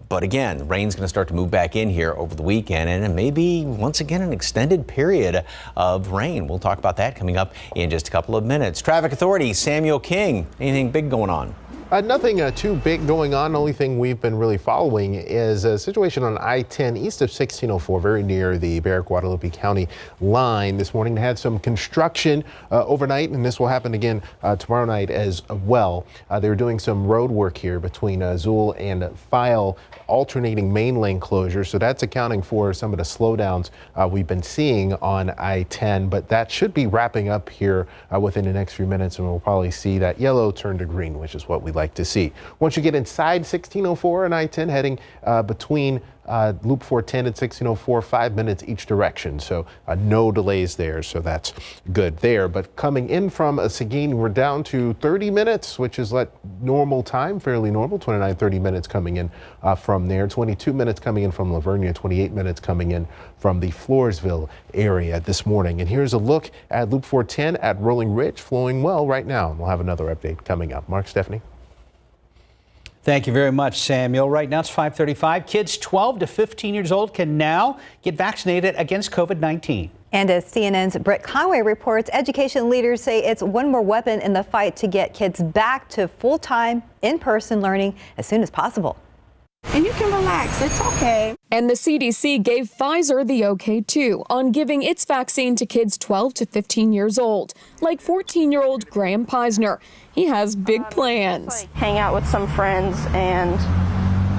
But again, the rain's going to start to move back in here over the weekend, and maybe once again an extended period of rain. We'll talk about that coming up in just a couple of minutes. Traffic Authority, Samuel King, anything big going on? Nothing too big going on. The only thing we've been really following is a situation on I-10 east of 1604, very near the Barrack-Guadalupe County line. This morning they had some construction overnight, and this will happen again tomorrow night as well. They're doing some road work here between Zool and File, alternating main lane closures. So that's accounting for some of the slowdowns we've been seeing on I-10, but that should be wrapping up here within the next few minutes, and we'll probably see that yellow turn to green, which is what we like to see. Once you get inside 1604 and I-10, heading between Loop 410 and 1604, 5 minutes each direction. So no delays there. So that's good there. But coming in from Seguin, we're down to 30 minutes, which is like normal time, fairly normal, 29, 30 minutes coming in from there, 22 minutes coming in from Lavernia, 28 minutes coming in from the Floresville area this morning. And here's a look at Loop 410 at Rolling Ridge, flowing well right now. We'll have another update coming up. Mark, Stephanie. Thank you very much, Samuel. Right now it's 5:35. Kids 12 to 15 years old can now get vaccinated against COVID-19. And as CNN's Britt Conway reports, education leaders say it's one more weapon in the fight to get kids back to full-time, in-person learning as soon as possible. And you can relax, it's okay. And the CDC gave Pfizer the okay too on giving its vaccine to kids 12 to 15 years old, like 14-year-old Graham Peisner. He has big plans. Hang out with some friends and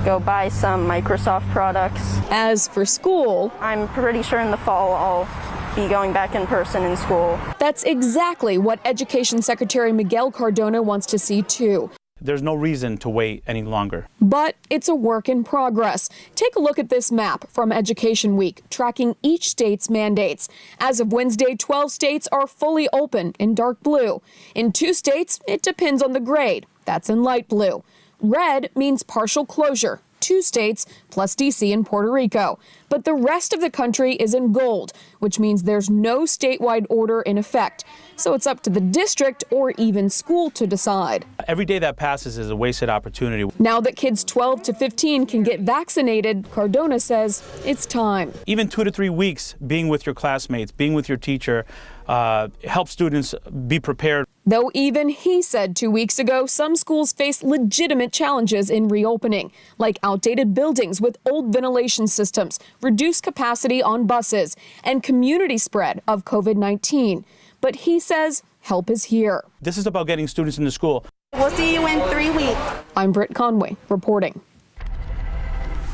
go buy some Microsoft products. As for school, I'm pretty sure in the fall I'll be going back in person in school. That's exactly what Education Secretary Miguel Cardona wants to see too. There's no reason to wait any longer. But it's a work in progress. Take a look at this map from Education Week, tracking each state's mandates. As of Wednesday, 12 states are fully open in dark blue. In 2 states, it depends on the grade. That's in light blue. Red means partial closure. 2 states, plus D.C. and Puerto Rico. But the rest of the country is in gold, which means there's no statewide order in effect. So it's up to the district or even school to decide. Every day that passes is a wasted opportunity. Now that kids 12 to 15 can get vaccinated, Cardona says it's time. Even 2 to 3 weeks being with your classmates, being with your teacher, helps students be prepared. Though even he said 2 weeks ago, some schools face legitimate challenges in reopening, like outdated buildings with old ventilation systems, reduced capacity on buses, and community spread of COVID-19. But he says help is here. This is about getting students into school. We'll see you in 3 weeks. I'm Britt Conway reporting.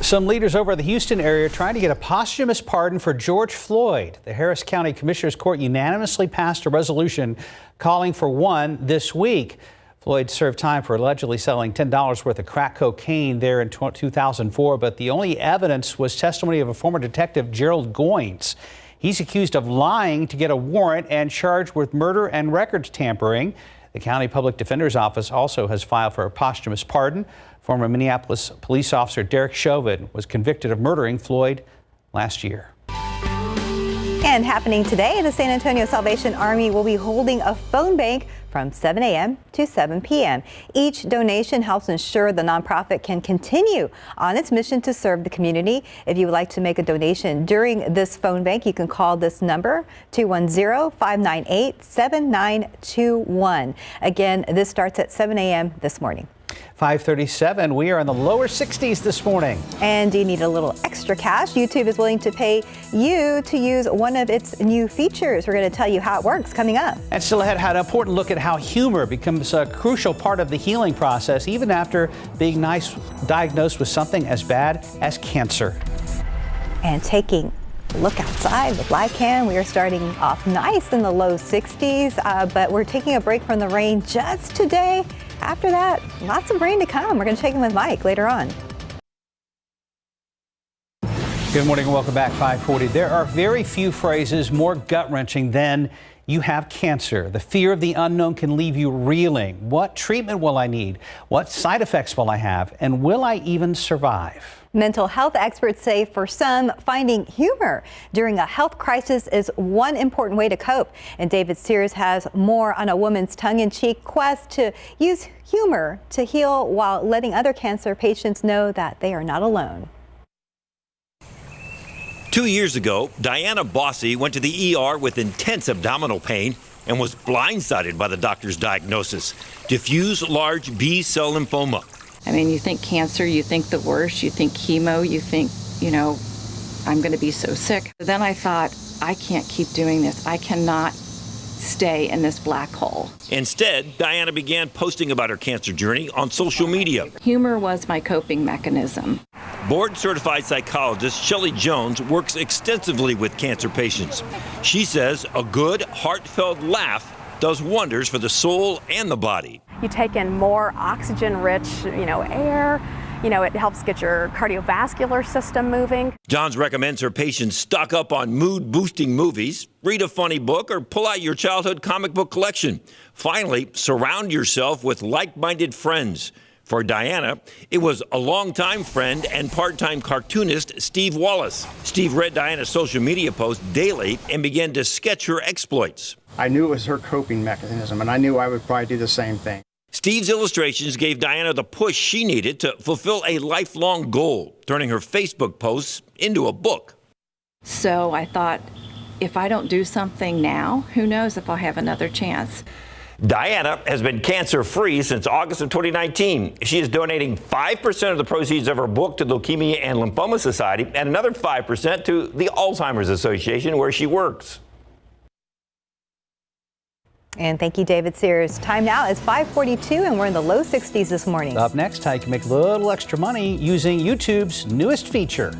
Some leaders over the Houston area are trying to get a posthumous pardon for George Floyd. The Harris County Commissioners Court unanimously passed a resolution calling for one this week. Floyd served time for allegedly selling $10 worth of crack cocaine there in 2004, but the only evidence was testimony of a former detective, Gerald Goins. He's accused of lying to get a warrant and charged with murder and records tampering. The County Public Defender's Office also has filed for a posthumous pardon. Former Minneapolis police officer Derek Chauvin was convicted of murdering Floyd last year. And happening today, the San Antonio Salvation Army will be holding a phone bank from 7 a.m. to 7 p.m. Each donation helps ensure the nonprofit can continue on its mission to serve the community. If you would like to make a donation during this phone bank, you can call this number, 210-598-7921. Again, this starts at 7 a.m. this morning. 5:37. We are in the lower 60s this morning. And do you need a little extra cash? YouTube is willing to pay you to use one of its new features. We're going to tell you how it works coming up. And still ahead, had an important look at how humor becomes a crucial part of the healing process, even after being diagnosed with something as bad as cancer. And taking a look outside with live cam. We are starting off nice in the low 60s, but we're taking a break from the rain just today. After that, lots of rain to come. We're going to check in with Mike later on. Good morning and welcome back. 540. There are very few phrases more gut-wrenching than "you have cancer." The fear of the unknown can leave you reeling. What treatment will I need? What side effects will I have? And will I even survive? Mental health experts say for some, finding humor during a health crisis is one important way to cope. And David Sears has more on a woman's tongue-in-cheek quest to use humor to heal while letting other cancer patients know that they are not alone. 2 years ago, Diana Bossy went to the ER with intense abdominal pain and was blindsided by the doctor's diagnosis: diffuse large B-cell lymphoma. I mean, you think cancer, you think the worst, you think chemo, you think, I'm going to be so sick. Then I thought, I can't keep doing this. I cannot stay in this black hole. Instead, Diana began posting about her cancer journey on social media. Humor was my coping mechanism. Board-certified psychologist Shelley Jones works extensively with cancer patients. She says a good, heartfelt laugh does wonders for the soul and the body. You take in more oxygen-rich, air. It helps get your cardiovascular system moving. Johns recommends her patients stock up on mood-boosting movies, read a funny book, or pull out your childhood comic book collection. Finally, surround yourself with like-minded friends. For Diana, it was a longtime friend and part-time cartoonist Steve Wallace. Steve read Diana's social media posts daily and began to sketch her exploits. I knew it was her coping mechanism, and I knew I would probably do the same thing. Steve's illustrations gave Diana the push she needed to fulfill a lifelong goal, turning her Facebook posts into a book. So I thought, if I don't do something now, who knows if I'll have another chance. Diana has been cancer-free since August of 2019. She is donating 5% of the proceeds of her book to Leukemia and Lymphoma Society and another 5% to the Alzheimer's Association, where she works. And thank you, David Sears. Time now is 5:42, and we're in the low 60s this morning. Up next, how you can make a little extra money using YouTube's newest feature.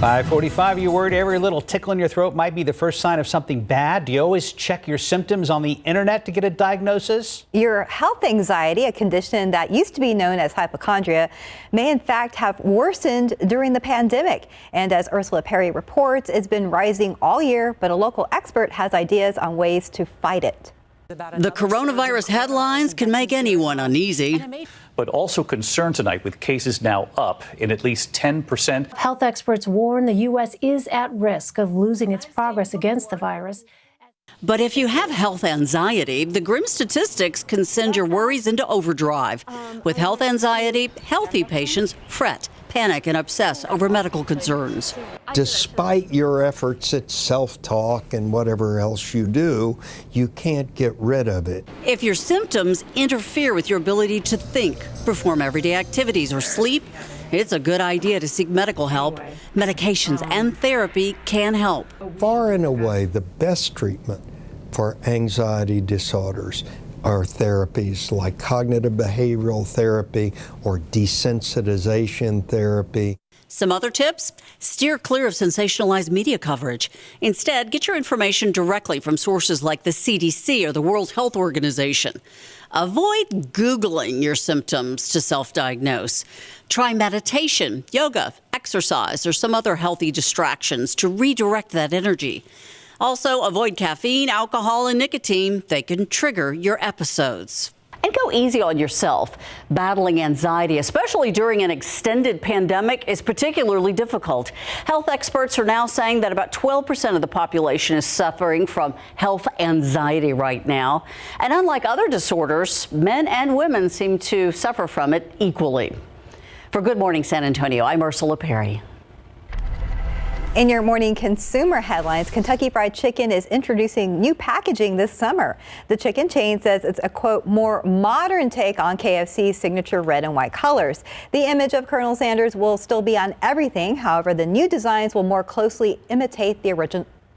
5:45, are you worried every little tickle in your throat might be the first sign of something bad? Do you always check your symptoms on the internet to get a diagnosis? Your health anxiety, a condition that used to be known as hypochondria, may in fact have worsened during the pandemic. And as Ursula Perry reports, it's been rising all year, but a local expert has ideas on ways to fight it. The coronavirus headlines can make anyone uneasy. But also concerned tonight with cases now up in at least 10%. Health experts warn the U.S. is at risk of losing its progress against the virus. But if you have health anxiety, the grim statistics can send your worries into overdrive. With health anxiety, healthy patients fret, panic, and obsess over medical concerns. Despite your efforts at self-talk and whatever else you do, you can't get rid of it. If your symptoms interfere with your ability to think, perform everyday activities, or sleep, it's a good idea to seek medical help. Medications and therapy can help. Far and away, the best treatment for anxiety disorders are therapies like cognitive behavioral therapy or desensitization therapy. Some other tips? Steer clear of sensationalized media coverage. Instead, get your information directly from sources like the CDC or the World Health Organization. Avoid Googling your symptoms to self-diagnose. Try meditation, yoga, exercise, or some other healthy distractions to redirect that energy. Also, avoid caffeine, alcohol, and nicotine. They can trigger your episodes. And go easy on yourself. Battling anxiety, especially during an extended pandemic, is particularly difficult. Health experts are now saying that about 12% of the population is suffering from health anxiety right now. And unlike other disorders, men and women seem to suffer from it equally. For Good Morning San Antonio, I'm Ursula Perry. In your morning consumer headlines, Kentucky Fried Chicken is introducing new packaging this summer. The chicken chain says it's a, quote, more modern take on KFC's signature red and white colors. The image of Colonel Sanders will still be on everything. However, the new designs will more closely imitate the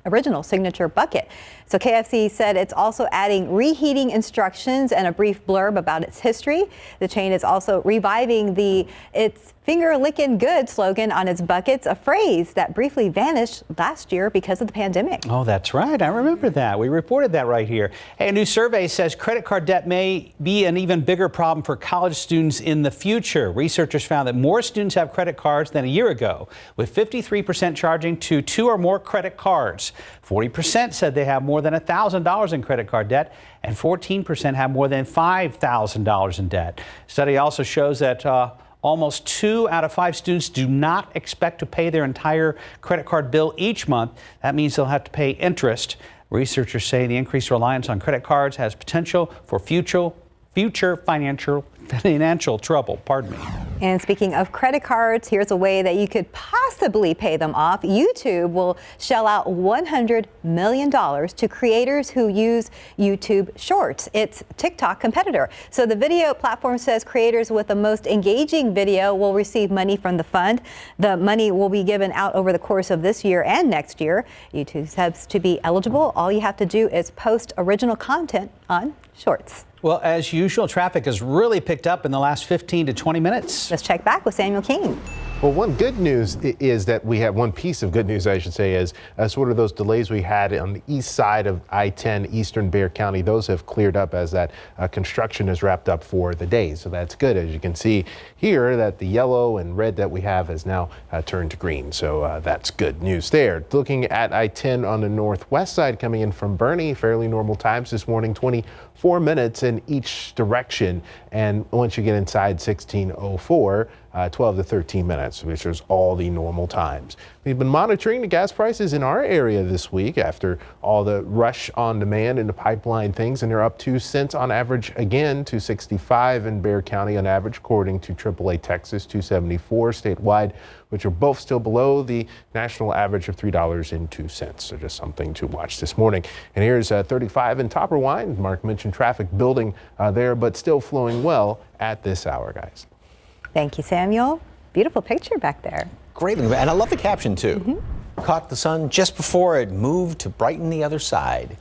original signature bucket. So KFC said it's also adding reheating instructions and a brief blurb about its history. The chain is also reviving the "It's finger licking good" slogan on its buckets, a phrase that briefly vanished last year because of the pandemic. Oh, that's right. I remember that. We reported that right here. Hey, a new survey says credit card debt may be an even bigger problem for college students in the future. Researchers found that more students have credit cards than a year ago, with 53% charging to 2 or more credit cards. 40% said they have more than $1,000 in credit card debt, and 14% have more than $5,000 in debt. Study also shows that almost 2 out of 5 students do not expect to pay their entire credit card bill each month. That means they'll have to pay interest. Researchers say the increased reliance on credit cards has potential for future financial trouble. Pardon me. And speaking of credit cards, here's a way that you could possibly pay them off. YouTube will shell out $100 million to creators who use YouTube Shorts, its TikTok competitor. So the video platform says creators with the most engaging video will receive money from the fund. The money will be given out over the course of this year and next year. YouTube says to be eligible, all you have to do is post original content on Shorts. Well, as usual, traffic has really picked up in the last 15 to 20 minutes. Let's check back with Samuel King. Well, one good news is that we have one piece of good news, I should say, is sort of those delays we had on the east side of I-10, eastern Bexar County. Those have cleared up as that construction is wrapped up for the day. So that's good. As you can see here, that the yellow and red that we have has now turned to green. So that's good news there. Looking at I-10 on the northwest side coming in from Bernie, fairly normal times this morning, 24 minutes in each direction. And once you get inside 1604, 12 to 13 minutes, which is all the normal times. We've been monitoring the gas prices in our area this week after all the rush on demand and the pipeline things, and they're up 2 cents on average again, $2.65 in Bexar County on average, according to AAA Texas, $2.74 statewide, which are both still below the national average of $3.02. So just something to watch this morning. And here's 35 in Topperwine. Mark mentioned traffic building there, but still flowing well at this hour, guys. Thank you, Samuel. Beautiful picture back there. Great. And I love the caption, too. Caught the sun just before it moved to brighten the other side.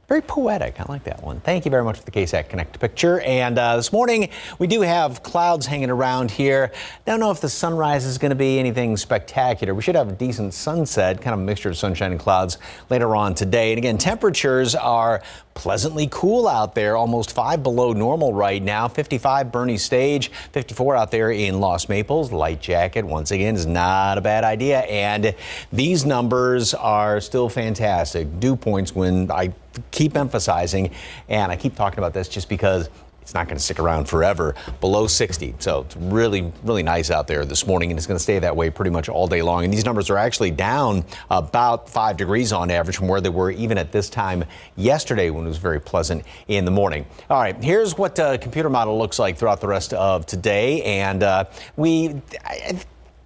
Very poetic. I like that one. Thank you very much for the KSAT Connect picture. And this morning, we do have clouds hanging around here. Don't know if the sunrise is going to be anything spectacular. We should have a decent sunset, kind of a mixture of sunshine and clouds later on today. And again, temperatures are pleasantly cool out there, almost 5 below normal right now. 55 Bernie Stage, 54 out there in Los Maples. Light jacket, once again, is not a bad idea. And these numbers are still fantastic. Dew points, when I keep emphasizing, and I keep talking about this just because it's not going to stick around forever, below 60. So it's really, really nice out there this morning, and it's going to stay that way pretty much all day long. And these numbers are actually down about 5 degrees on average from where they were even at this time yesterday, when it was very pleasant in the morning. All right, here's what the computer model looks like throughout the rest of today. And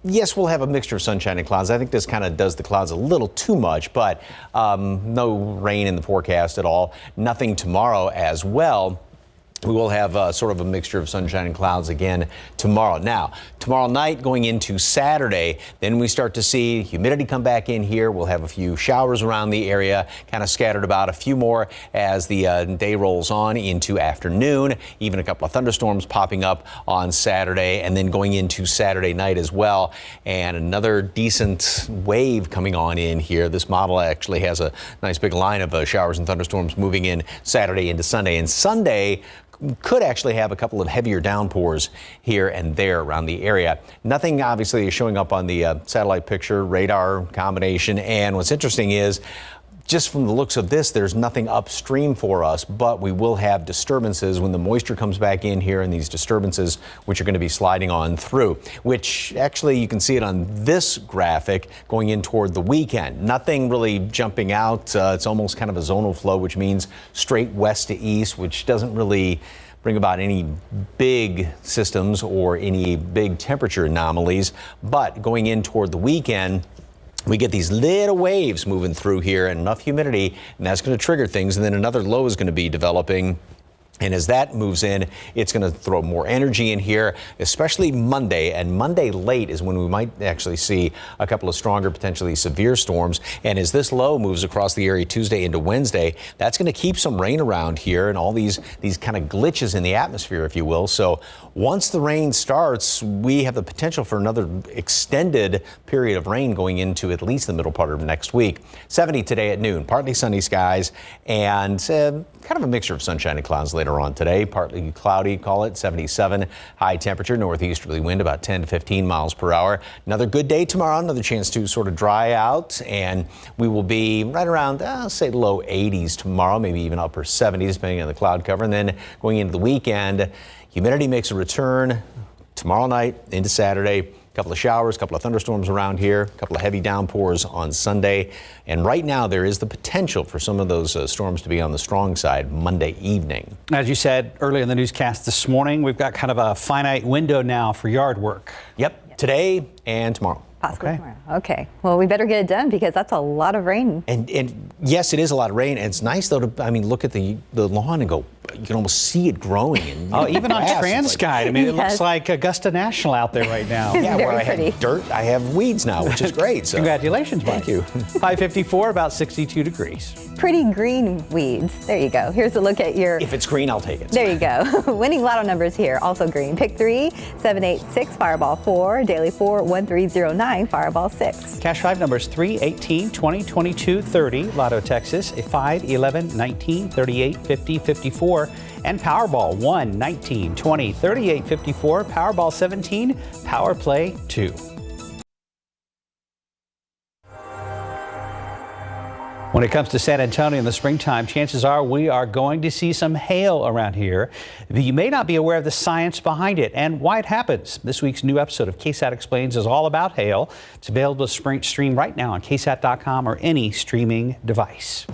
yes, we'll have a mixture of sunshine and clouds. I think this kind of does the clouds a little too much, but no rain in the forecast at all. Nothing tomorrow as well. We will have sort of a mixture of sunshine and clouds again tomorrow. Now, tomorrow night going into Saturday, then we start to see humidity come back in here. We'll have a few showers around the area, kind of scattered about, a few more as the day rolls on into afternoon, even a couple of thunderstorms popping up on Saturday, and then going into Saturday night as well. And another decent wave coming on in here. This model actually has a nice big line of showers and thunderstorms moving in Saturday into Sunday. And Sunday could actually have a couple of heavier downpours here and there around the area. Nothing obviously is showing up on the satellite picture, radar combination. And what's interesting is, just from the looks of this, there's nothing upstream for us, but we will have disturbances when the moisture comes back in here, and these disturbances which are going to be sliding on through, which actually you can see it on this graphic going in toward the weekend. Nothing really jumping out. It's almost kind of a zonal flow, which means straight west to east, which doesn't really bring about any big systems or any big temperature anomalies. But going in toward the weekend, we get these little waves moving through here and enough humidity, and that's going to trigger things. And then another low is going to be developing. And as that moves in, it's going to throw more energy in here, especially Monday. And Monday late is when we might actually see a couple of stronger, potentially severe storms. And as this low moves across the area Tuesday into Wednesday, that's going to keep some rain around here and all these kind of glitches in the atmosphere, if you will. So once the rain starts, we have the potential for another extended period of rain going into at least the middle part of next week. 70 today at noon, partly sunny skies, and kind of a mixture of sunshine and clouds later on today. Partly cloudy, call it 77. High temperature, northeasterly wind about 10 to 15 miles per hour. Another good day tomorrow, another chance to sort of dry out, and we will be right around, say, low 80s tomorrow, maybe even upper 70s, depending on the cloud cover. And then going into the weekend, humidity makes a return tomorrow night into Saturday. couple of showers, a couple of thunderstorms around here, a couple of heavy downpours on Sunday. And right now there is the potential for some of those storms to be on the strong side Monday evening. As you said earlier in the newscast this morning, we've got kind of a finite window now for yard work. Yep, today and tomorrow. Possibly tomorrow. Okay. Well, we better get it done because that's a lot of rain. And yes, it is a lot of rain. And it's nice, though, to, look at the lawn and go, you can almost see it growing. And, even on Transguide. Like, It looks like Augusta National out there right now. Yeah, where I have dirt, I have weeds now, which is great. So. Congratulations, Mike. Thank you. 554, about 62 degrees. Pretty green weeds. There you go. Here's a look at your... If it's green, I'll take it. There you go. Winning lotto numbers here, also green. Pick 3, 786, Fireball 4, Daily 4, 1309, Fireball 6. Cash 5 numbers 3, 18, 20, 22, 30. Lotto Texas, 5, 11, 19, 38, 50, 54. And Powerball 1, 19, 20, 38, 54. Powerball 17, Power Play 2. When it comes to San Antonio in the springtime, chances are we are going to see some hail around here. You may not be aware of the science behind it and why it happens. This week's new episode of KSAT Explains is all about hail. It's available to stream right now on KSAT.com or any streaming device.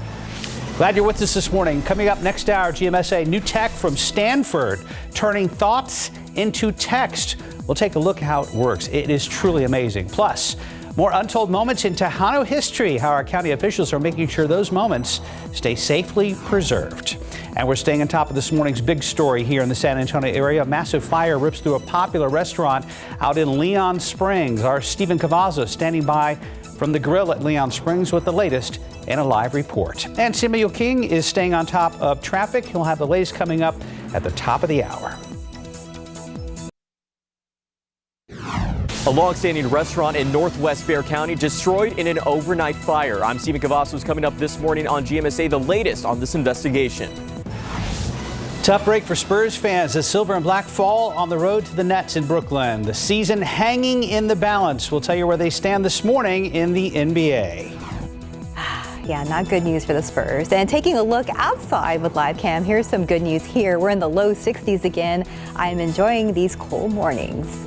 Glad you're with us this morning. Coming up next hour, GMSA, new tech from Stanford, turning thoughts into text. We'll take a look at how it works. It is truly amazing. Plus, more untold moments in Tejano history, how our county officials are making sure those moments stay safely preserved. And we're staying on top of this morning's big story here in the San Antonio area. A massive fire rips through a popular restaurant out in Leon Springs. Our Stephen Cavazza standing by from the grill at Leon Springs with the latest in a live report. And Samuel King is staying on top of traffic. He'll have the latest coming up at the top of the hour. A long-standing restaurant in northwest Bexar County destroyed in an overnight fire. I'm Stephen Cavazos. Coming up this morning on GMSA, the latest on this investigation. Tough break for Spurs fans as Silver and Black fall on the road to the Nets in Brooklyn. The season hanging in the balance. We'll tell you where they stand this morning in the NBA. Yeah, not good news for the Spurs. And taking a look outside with live cam, here's some good news here. We're in the low 60s again. I'm enjoying these cold mornings.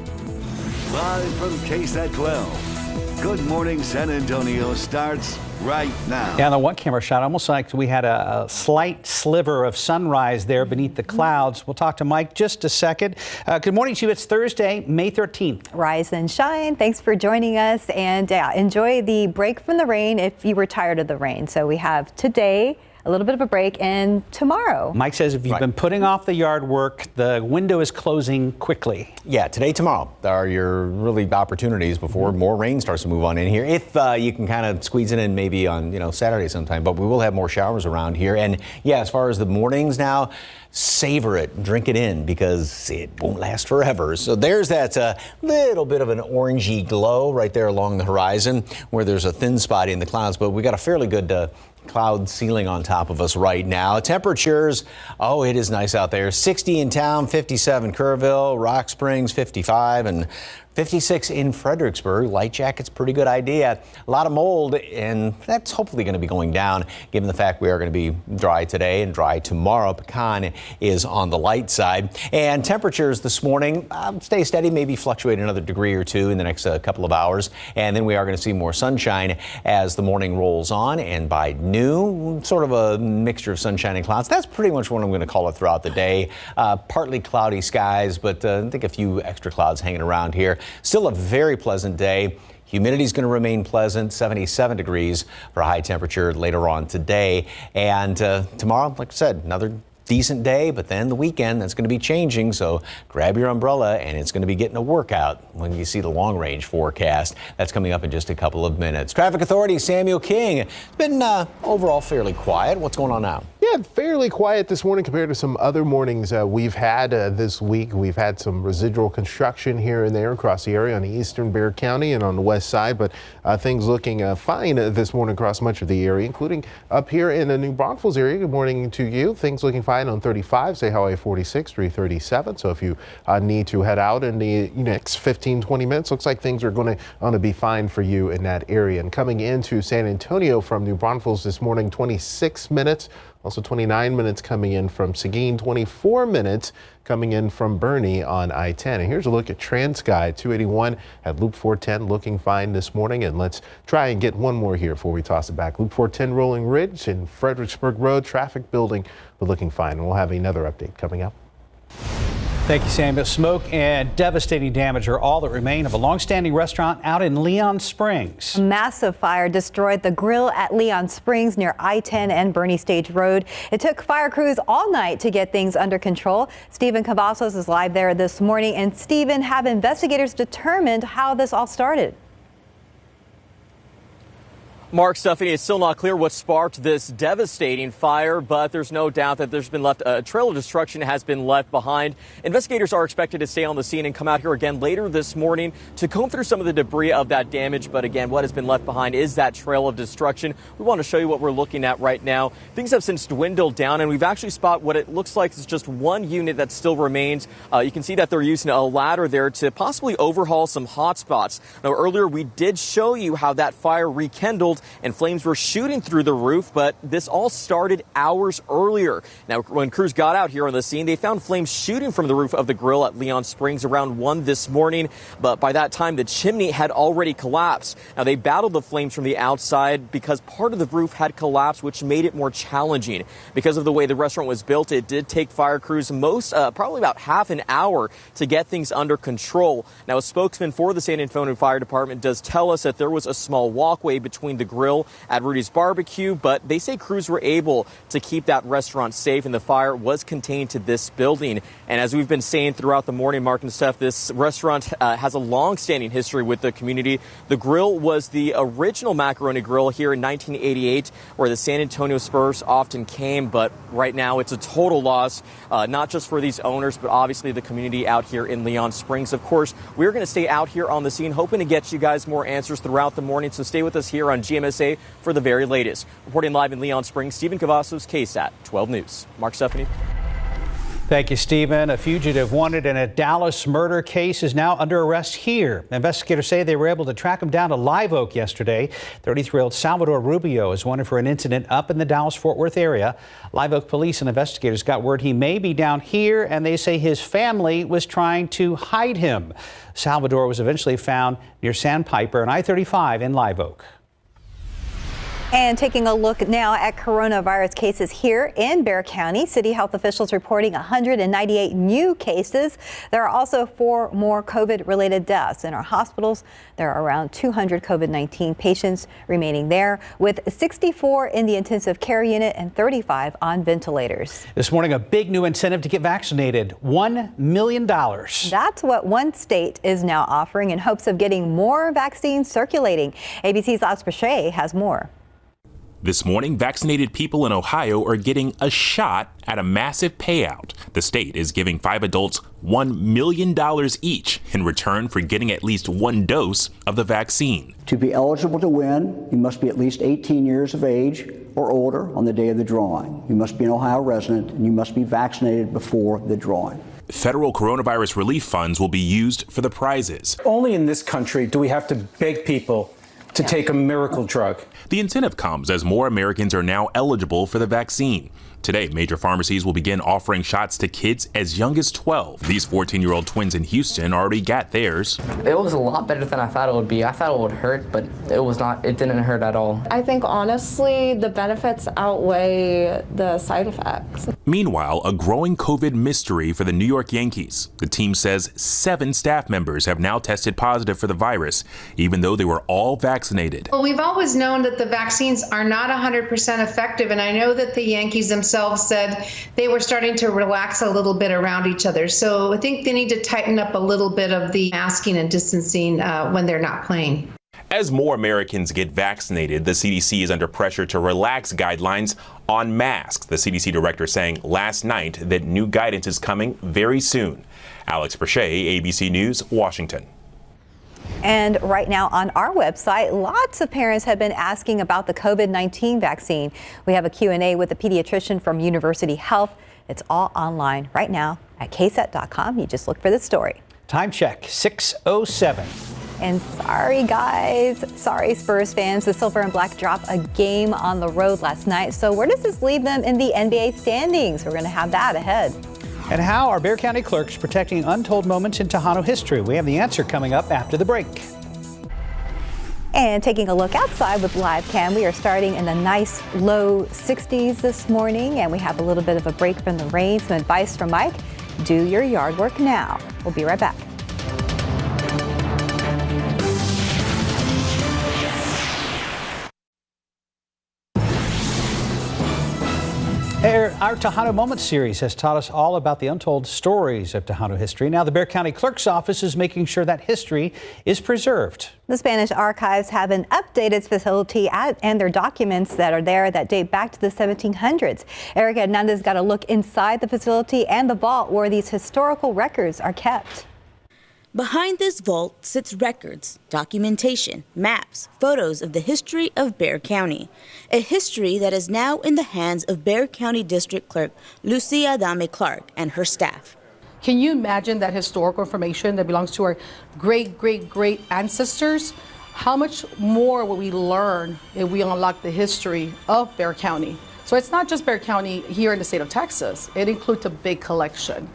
Live from KSAT 12. Good morning, San Antonio starts right now. Yeah, on the one camera shot, almost like we had a slight sliver of sunrise there beneath the clouds. We'll talk to Mike just a second. Good morning to you. It's Thursday, May 13th. Rise and shine. Thanks for joining us. And enjoy the break from the rain if you were tired of the rain. So we have today a little bit of a break, and tomorrow. Mike says if you've been putting off the yard work, the window is closing quickly. Yeah, today, tomorrow are your really opportunities before more rain starts to move on in here. If you can kind of squeeze it in maybe on Saturday sometime, but we will have more showers around here. And yeah, as far as the mornings now, savor it, drink it in because it won't last forever. So there's that little bit of an orangey glow right there along the horizon where there's a thin spot in the clouds, but we got a fairly good cloud ceiling on top of us right now. Temperatures, it is nice out there. 60 in town, 57 Kerrville, Rock Springs, 55, and 56 in Fredericksburg. Light jacket's pretty good idea. A lot of mold, and that's hopefully going to be going down given the fact we are going to be dry today and dry tomorrow. Pecan is on the light side. And temperatures this morning stay steady, maybe fluctuate another degree or two in the next couple of hours. And then we are going to see more sunshine as the morning rolls on. And by noon, sort of a mixture of sunshine and clouds. That's pretty much what I'm going to call it throughout the day. Partly cloudy skies, but I think a few extra clouds hanging around here. Still a very pleasant day. Humidity is going to remain pleasant, 77 degrees for a high temperature later on today. And tomorrow, like I said, another decent day, but then the weekend, that's going to be changing. So grab your umbrella and it's going to be getting a workout when you see the long range forecast. That's coming up in just a couple of minutes. Traffic Authority, Samuel King. It's been overall fairly quiet. What's going on now? Yeah, fairly quiet this morning compared to some other mornings we've had this week. We've had some residual construction here and there across the area on the eastern Bexar County and on the west side, but things looking fine this morning across much of the area, including up here in the New Braunfels area. Good morning to you. Things looking fine on 35, say Highway 46, 337. So if you need to head out in the next 15, 20 minutes, looks like things are going to be fine for you in that area. And coming into San Antonio from New Braunfels this morning, 26 minutes. Also 29 minutes coming in from Seguin, 24 minutes coming in from Bernie on I-10. And here's a look at TransGuide 281 at Loop 410 looking fine this morning. And let's try and get one more here before we toss it back. Loop 410 Rolling Ridge and Fredericksburg Road traffic building, but looking fine. And we'll have another update coming up. Thank you, Samuel. Smoke and devastating damage are all that remain of a long-standing restaurant out in Leon Springs. A massive fire destroyed the grill at Leon Springs near I-10 and Bernie Stage Road. It took fire crews all night to get things under control. Stephen Cavazos is live there this morning. And Stephen, have investigators determined how this all started? Mark, Stephanie, it's still not clear what sparked this devastating fire, but there's no doubt that there's been a trail of destruction has been left behind. Investigators are expected to stay on the scene and come out here again later this morning to comb through some of the debris of that damage. But again, what has been left behind is that trail of destruction. We want to show you what we're looking at right now. Things have since dwindled down, and we've actually spotted what it looks like is just one unit that still remains. You can see that they're using a ladder there to possibly overhaul some hot spots. Now, earlier we did show you how that fire rekindled and flames were shooting through the roof, but this all started hours earlier. Now, when crews got out here on the scene, they found flames shooting from the roof of the grill at Leon Springs around 1 this morning, but by that time, the chimney had already collapsed. Now, they battled the flames from the outside because part of the roof had collapsed, which made it more challenging. Because of the way the restaurant was built, it did take fire crews probably about half an hour to get things under control. Now, a spokesman for the San Antonio Fire Department does tell us that there was a small walkway between the grill at Rudy's Barbecue, but they say crews were able to keep that restaurant safe and the fire was contained to this building. And as we've been saying throughout the morning, Mark and Steph, this restaurant has a long-standing history with the community. The grill was the original macaroni grill here in 1988, where the San Antonio Spurs often came, but right now it's a total loss, not just for these owners, but obviously the community out here in Leon Springs. Of course, we're going to stay out here on the scene, hoping to get you guys more answers throughout the morning, so stay with us here on GMSA for the very latest. Reporting live in Leon Springs, Stephen Cavazos, KSAT 12 News. Mark, Stephanie. Thank you, Stephen. A fugitive wanted in a Dallas murder case is now under arrest here. Investigators say they were able to track him down to Live Oak yesterday. 33-year-old Salvador Rubio is wanted for an incident up in the Dallas-Fort Worth area. Live Oak police and investigators got word he may be down here, and they say his family was trying to hide him. Salvador was eventually found near Sandpiper and I-35 in Live Oak. And taking a look now at coronavirus cases here in Bexar County. City health officials reporting 198 new cases. There are also 4 more COVID-related deaths. In our hospitals, there are around 200 COVID-19 patients remaining there, with 64 in the intensive care unit and 35 on ventilators. This morning, a big new incentive to get vaccinated, $1 million. That's what one state is now offering in hopes of getting more vaccines circulating. ABC's Alex Bechet has more. This morning, vaccinated people in Ohio are getting a shot at a massive payout. The state is giving 5 adults $1 million each in return for getting at least 1 dose of the vaccine. To be eligible to win, you must be at least 18 years of age or older on the day of the drawing. You must be an Ohio resident, and you must be vaccinated before the drawing. Federal coronavirus relief funds will be used for the prizes. Only in this country do we have to beg people to take a miracle drug. The incentive comes as more Americans are now eligible for the vaccine. Today, major pharmacies will begin offering shots to kids as young as 12. These 14-year-old twins in Houston already got theirs. It was a lot better than I thought it would be. I thought it would hurt, but it was not. It didn't hurt at all. I think honestly, the benefits outweigh the side effects. Meanwhile, a growing COVID mystery for the New York Yankees. The team says 7 staff members have now tested positive for the virus, even though they were all vaccinated. Well, we've always known that the vaccines are not 100% effective, and I know that the Yankees themselves said they were starting to relax a little bit around each other. So I think they need to tighten up a little bit of the masking and distancing when they're not playing. As more Americans get vaccinated, the CDC is under pressure to relax guidelines on masks. The CDC director saying last night that new guidance is coming very soon. Alex Bechet, ABC News, Washington. And right now on our website, lots of parents have been asking about the COVID-19 vaccine. We have a Q&A with a pediatrician from University Health. It's all online right now at ksat.com. You just look for the story. Time check, 6:07. And sorry, guys. Sorry, Spurs fans. The Silver and Black dropped a game on the road last night. So where does this leave them in the NBA standings? We're going to have that ahead. And how are Bexar County clerks protecting untold moments in Tejano history? We have the answer coming up after the break. And taking a look outside with live cam, we are starting in the nice low 60s this morning, and we have a little bit of a break from the rain. Some advice from Mike: do your yard work now. We'll be right back. Our Tejano Moments series has taught us all about the untold stories of Tejano history. Now the Bexar County Clerk's Office is making sure that history is preserved. The Spanish archives have an updated facility and their documents that are there that date back to the 1700s. Erica Hernandez got a look inside the facility and the vault where these historical records are kept. Behind this vault sits records, documentation, maps, photos of the history of Bexar County. A history that is now in the hands of Bexar County District Clerk Lucia Adame Clark and her staff. Can you imagine that historical information that belongs to our great ancestors? How much more will we learn if we unlock the history of Bexar County? So it's not just Bexar County here in the state of Texas. It includes a big collection.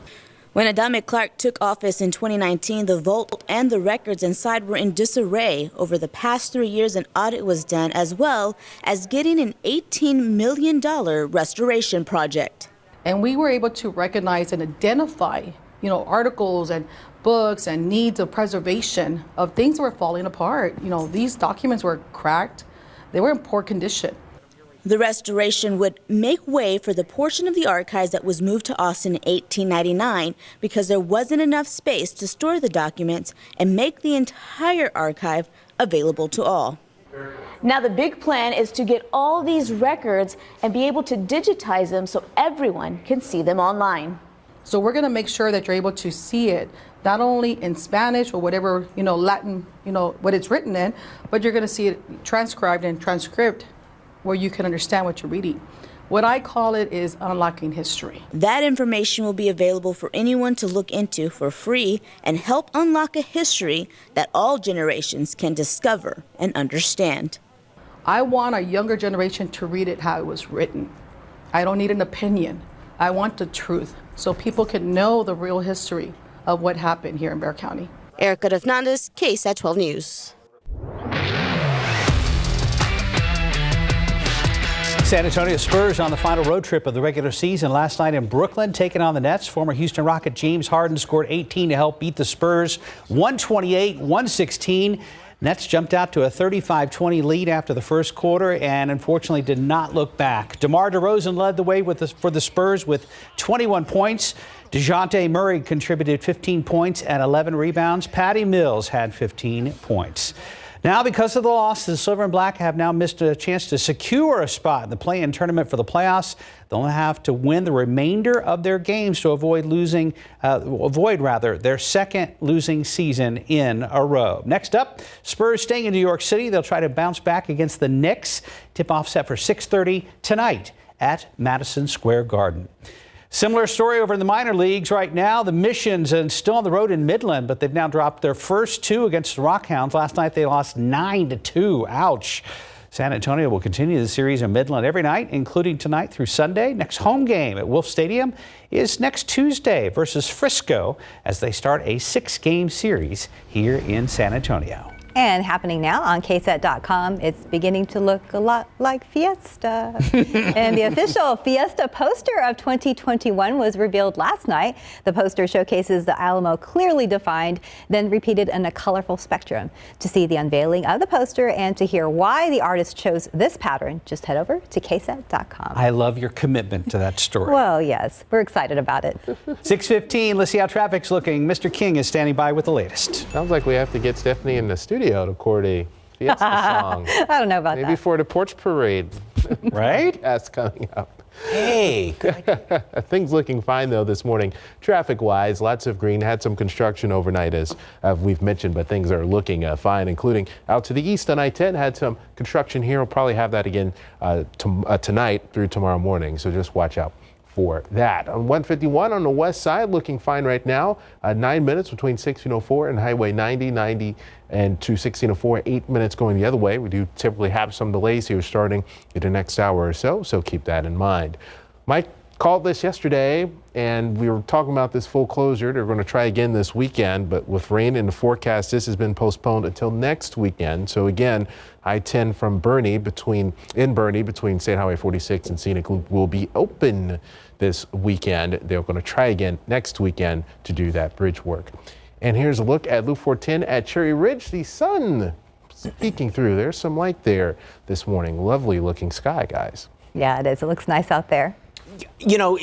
When Adame Clark took office in 2019, the vault and the records inside were in disarray. Over the past 3 years, an audit was done, as well as getting an $18 million restoration project. And we were able to recognize and identify, articles and books and needs of preservation of things that were falling apart. These documents were cracked. They were in poor condition. The restoration would make way for the portion of the archives that was moved to Austin in 1899 because there wasn't enough space to store the documents and make the entire archive available to all. Now the big plan is to get all these records and be able to digitize them so everyone can see them online. So we're going to make sure that you're able to see it, not only in Spanish or whatever, Latin, what it's written in, but you're going to see it transcribed and transcribed, where you can understand what you're reading. What I call it is unlocking history. That information will be available for anyone to look into for free and help unlock a history that all generations can discover and understand. I want a younger generation to read it how it was written. I don't need an opinion. I want the truth so people can know the real history of what happened here in Bexar County. Erica Hernandez, KSAT 12 News. San Antonio Spurs on the final road trip of the regular season last night in Brooklyn, taking on the Nets. Former Houston Rocket James Harden scored 18 to help beat the Spurs 128-116. Nets jumped out to a 35-20 lead after the first quarter and unfortunately did not look back. DeMar DeRozan led the way for the Spurs with 21 points. DeJounte Murray contributed 15 points and 11 rebounds. Patty Mills had 15 points. Now, because of the loss, the Silver and Black have now missed a chance to secure a spot in the play-in tournament for the playoffs. They'll have to win the remainder of their games to avoid their second losing season in a row. Next up, Spurs staying in New York City. They'll try to bounce back against the Knicks. Tip-off set for 6:30 tonight at Madison Square Garden. Similar story over in the minor leagues right now. The Missions are still on the road in Midland, but they've now dropped their first two against the Rockhounds. Last night they lost 9-2. Ouch. San Antonio will continue the series in Midland every night, including tonight through Sunday. Next home game at Wolf Stadium is next Tuesday versus Frisco as they start a 6-game series here in San Antonio. And happening now on KSAT.com, it's beginning to look a lot like Fiesta. And the official Fiesta poster of 2021 was revealed last night. The poster showcases the Alamo clearly defined, then repeated in a colorful spectrum. To see the unveiling of the poster and to hear why the artist chose this pattern, just head over to KSAT.com. I love your commitment to that story. Well, yes, we're excited about it. 6:15, let's see how traffic's looking. Mr. King is standing by with the latest. Sounds like we have to get Stephanie in the studio to record a Fiesta song. I don't know about Maybe that. for the porch parade. Right? That's coming up. Hey, things looking fine though this morning. Traffic-wise, lots of green. Had some construction overnight as we've mentioned, but things are looking fine, including out to the east on I-10. Had some construction here. We'll probably have that again tonight through tomorrow morning, so just watch out for that. On 151 on the west side, looking fine right now. 9 minutes between 1604 and Highway 90 and to 1604, 8 minutes going the other way. We do typically have some delays here starting in the next hour or so, so keep that in mind. Mike called this yesterday, and we were talking about this full closure. They're going to try again this weekend, but with rain in the forecast, this has been postponed until next weekend. So again, I-10 from Bernie between State Highway 46 and Scenic Loop will be open this weekend. They're going to try again next weekend to do that bridge work. And here's a look at Loop 410 at Cherry Ridge. The sun peeking through. There's some light there this morning. Lovely looking sky, guys. Yeah, it is. It looks nice out there. You know,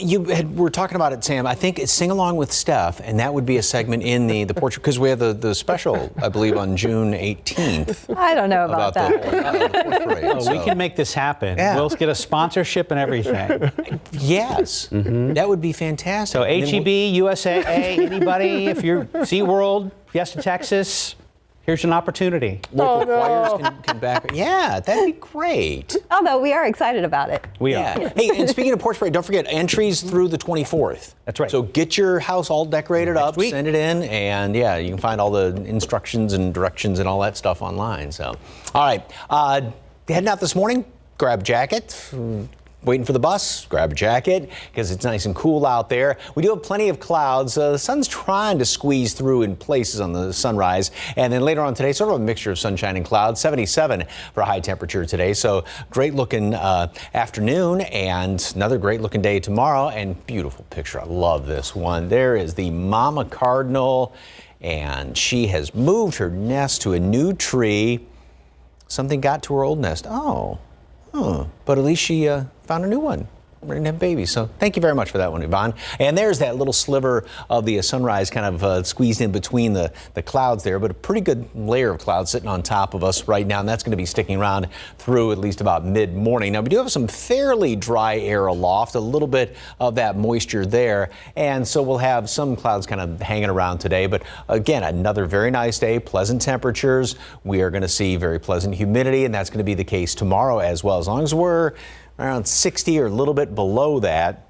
we're talking about it, Sam. I think it's Sing Along with Steph, and that would be a segment in the portrait, because we have the special, I believe, on June 18th. I don't know about that. We can make this happen. Yeah. We'll get a sponsorship and everything. Yes, that would be fantastic. So HEB, USA, anybody, if you're SeaWorld, Fiesta Texas, here's an opportunity. Local choirs can back. Yeah, that'd be great. Although we are excited about it. We are. Hey, and speaking of Porch Parade, don't forget entries through the 24th. That's right. So get your house all decorated up, send it in, and yeah, you can find all the instructions and directions and all that stuff online. So, all right, heading out this morning, grab a jacket. Waiting for the bus, grab a jacket because it's nice and cool out there. We do have plenty of clouds. The sun's trying to squeeze through in places on the sunrise. And then later on today, sort of a mixture of sunshine and clouds, 77 for a high temperature today. So great looking afternoon and another great looking day tomorrow. And beautiful picture. I love this one. There is the mama cardinal, and she has moved her nest to a new tree. Something got to her old nest. But at least she found a new one. We're going to have babies. So thank you very much for that one, Yvonne. And there's that little sliver of the sunrise kind of squeezed in between the clouds there, but a pretty good layer of clouds sitting on top of us right now. And that's going to be sticking around through at least about mid-morning. Now, we do have some fairly dry air aloft, a little bit of that moisture there. And so we'll have some clouds kind of hanging around today. But again, another very nice day, pleasant temperatures. We are going to see very pleasant humidity, and that's going to be the case tomorrow as well, as long as we're around 60 or a little bit below that.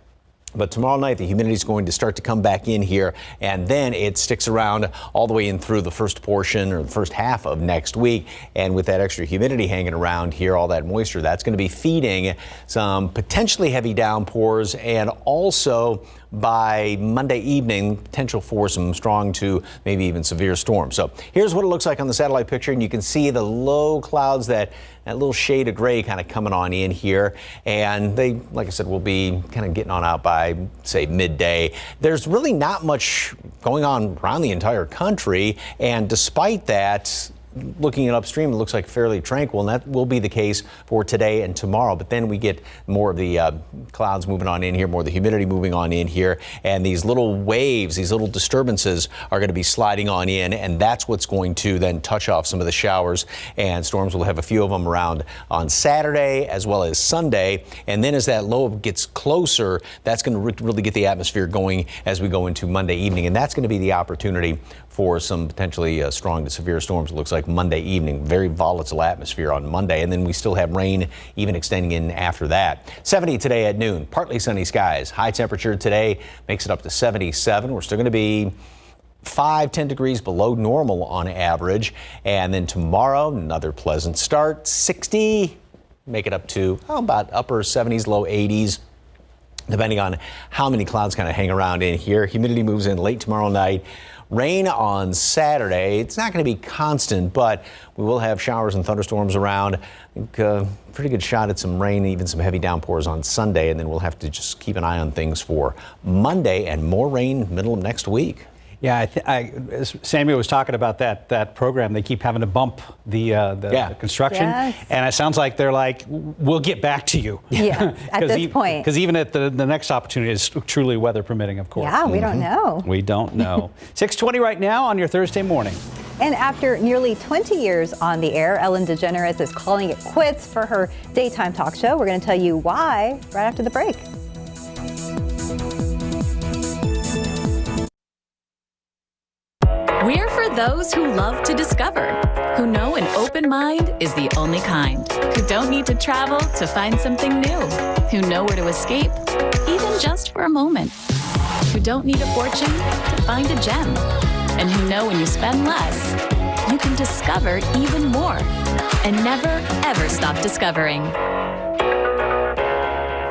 But tomorrow night, the humidity is going to start to come back in here, and then it sticks around all the way in through the first portion or the first half of next week. And with that extra humidity hanging around here, all that moisture, that's going to be feeding some potentially heavy downpours, and also by Monday evening, potential for some strong to maybe even severe storms. So here's what it looks like on the satellite picture, and you can see the low clouds, that little shade of gray kind of coming on in here. And they, like I said, will be kind of getting on out by, say, midday. There's really not much going on around the entire country, and despite that, looking at upstream, it looks like fairly tranquil, and that will be the case for today and tomorrow. But then we get more of the clouds moving on in here, more of the humidity moving on in here, and these little waves, these little disturbances are going to be sliding on in, and that's what's going to then touch off some of the showers and storms. We'll have a few of them around on Saturday as well as Sunday, and then as that low gets closer, that's going to really get the atmosphere going as we go into Monday evening, and that's going to be the opportunity for some potentially strong to severe storms. It looks like Monday evening, very volatile atmosphere on Monday, and then we still have rain even extending in after that. 70 today at noon, partly sunny skies. High temperature today makes it up to 77. We're still going to be 5-10 degrees below normal on average. And then tomorrow, another pleasant start, 60, make it up to about upper 70s, low 80s. Depending on how many clouds kind of hang around in here. Humidity moves in late tomorrow night. Rain on Saturday. It's not going to be constant, but we will have showers and thunderstorms around. I think pretty good shot at some rain, even some heavy downpours on Sunday, and then we'll have to just keep an eye on things for Monday, and more rain middle of next week. Yeah, Samuel was talking about that program. They keep having to bump the construction, and it sounds like they're like, "We'll get back to you." Yeah, at this point, because even at the next opportunity is truly weather permitting, of course. Yeah, we don't know. We don't know. 6:20 right now on your Thursday morning. And after nearly 20 years on the air, Ellen Degeneres is calling it quits for her daytime talk show. We're going to tell you why right after the break. We're for those who love to discover, who know an open mind is the only kind, who don't need to travel to find something new, who know where to escape, even just for a moment, who don't need a fortune to find a gem, and who know when you spend less, you can discover even more and never, ever stop discovering.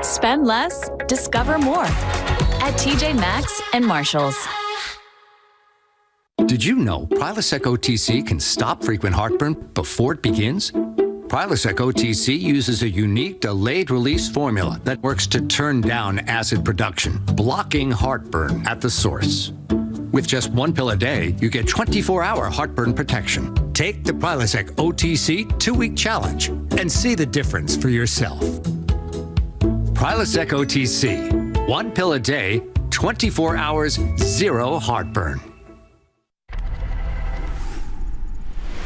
Spend less, discover more at TJ Maxx and Marshalls. Did you know Prilosec OTC can stop frequent heartburn before it begins? Prilosec OTC uses a unique delayed release formula that works to turn down acid production, blocking heartburn at the source. With just one pill a day, you get 24-hour heartburn protection. Take the Prilosec OTC 2-week challenge and see the difference for yourself. Prilosec OTC, 1 pill a day, 24 hours, 0 heartburn.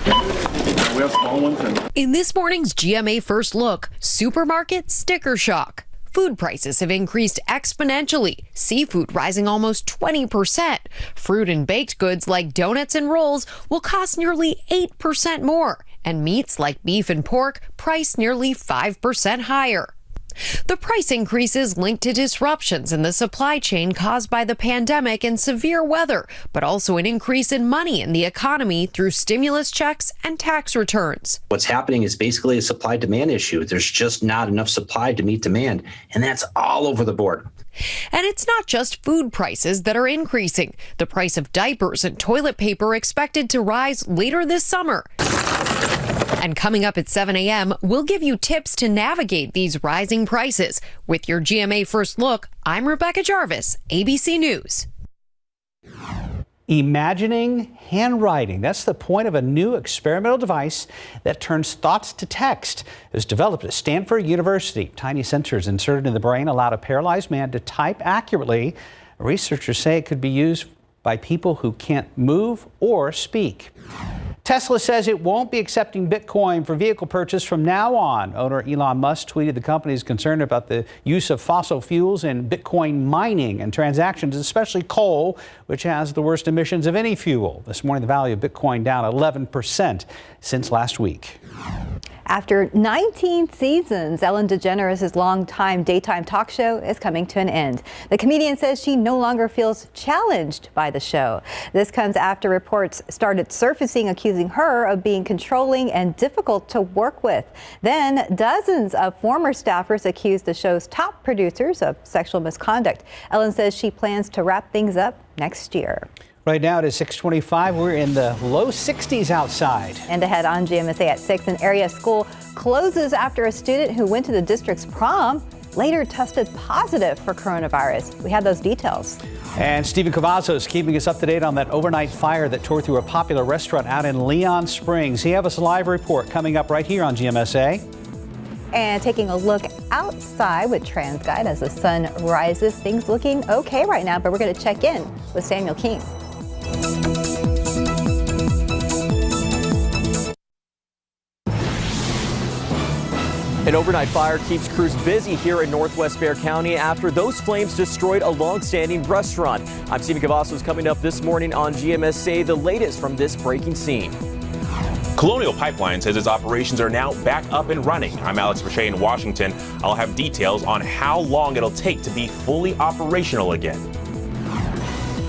We have small ones. In this morning's GMA First Look, supermarket sticker shock. Food prices have increased exponentially, seafood rising almost 20%. Fruit and baked goods like donuts and rolls will cost nearly 8% more, and meats like beef and pork priced nearly 5% higher. The price increases linked to disruptions in the supply chain caused by the pandemic and severe weather, but also an increase in money in the economy through stimulus checks and tax returns. What's happening is basically a supply-demand issue. There's just not enough supply to meet demand, and that's all over the board. And it's not just food prices that are increasing. The price of diapers and toilet paper expected to rise later this summer. And coming up at 7 a.m., we'll give you tips to navigate these rising prices. With your GMA First Look, I'm Rebecca Jarvis, ABC News. Imagining handwriting. That's the point of a new experimental device that turns thoughts to text. It was developed at Stanford University. Tiny sensors inserted in the brain allowed a paralyzed man to type accurately. Researchers say it could be used by people who can't move or speak. Tesla says it won't be accepting Bitcoin for vehicle purchase from now on. Owner Elon Musk tweeted the company is concerned about the use of fossil fuels in Bitcoin mining and transactions, especially coal, which has the worst emissions of any fuel. This morning, the value of Bitcoin down 11% since last week. After 19 seasons, Ellen Degeneres' longtime daytime talk show is coming to an end. The comedian says she no longer feels challenged by the show. This comes after reports started surfacing accusing her of being controlling and difficult to work with. Then dozens of former staffers accused the show's top producers of sexual misconduct. Ellen says she plans to wrap things up next year. Right now it is 6:25. We're in the low 60s outside. And ahead on GMSA at 6, an area school closes after a student who went to the district's prom later tested positive for coronavirus. We have those details. And Stephen Cavazos is keeping us up to date on that overnight fire that tore through a popular restaurant out in Leon Springs. He has us a live report coming up right here on GMSA. And taking a look outside with TransGuide as the sun rises. Things looking okay right now, but we're going to check in with Samuel King. An overnight fire keeps crews busy here in northwest Bexar County after those flames destroyed a long-standing restaurant. I'm Stephen Cavazos. Coming up this morning on GMSA, the latest from this breaking scene. Colonial Pipeline says its operations are now back up and running. I'm Alex Verche in Washington. I'll have details on how long it'll take to be fully operational again.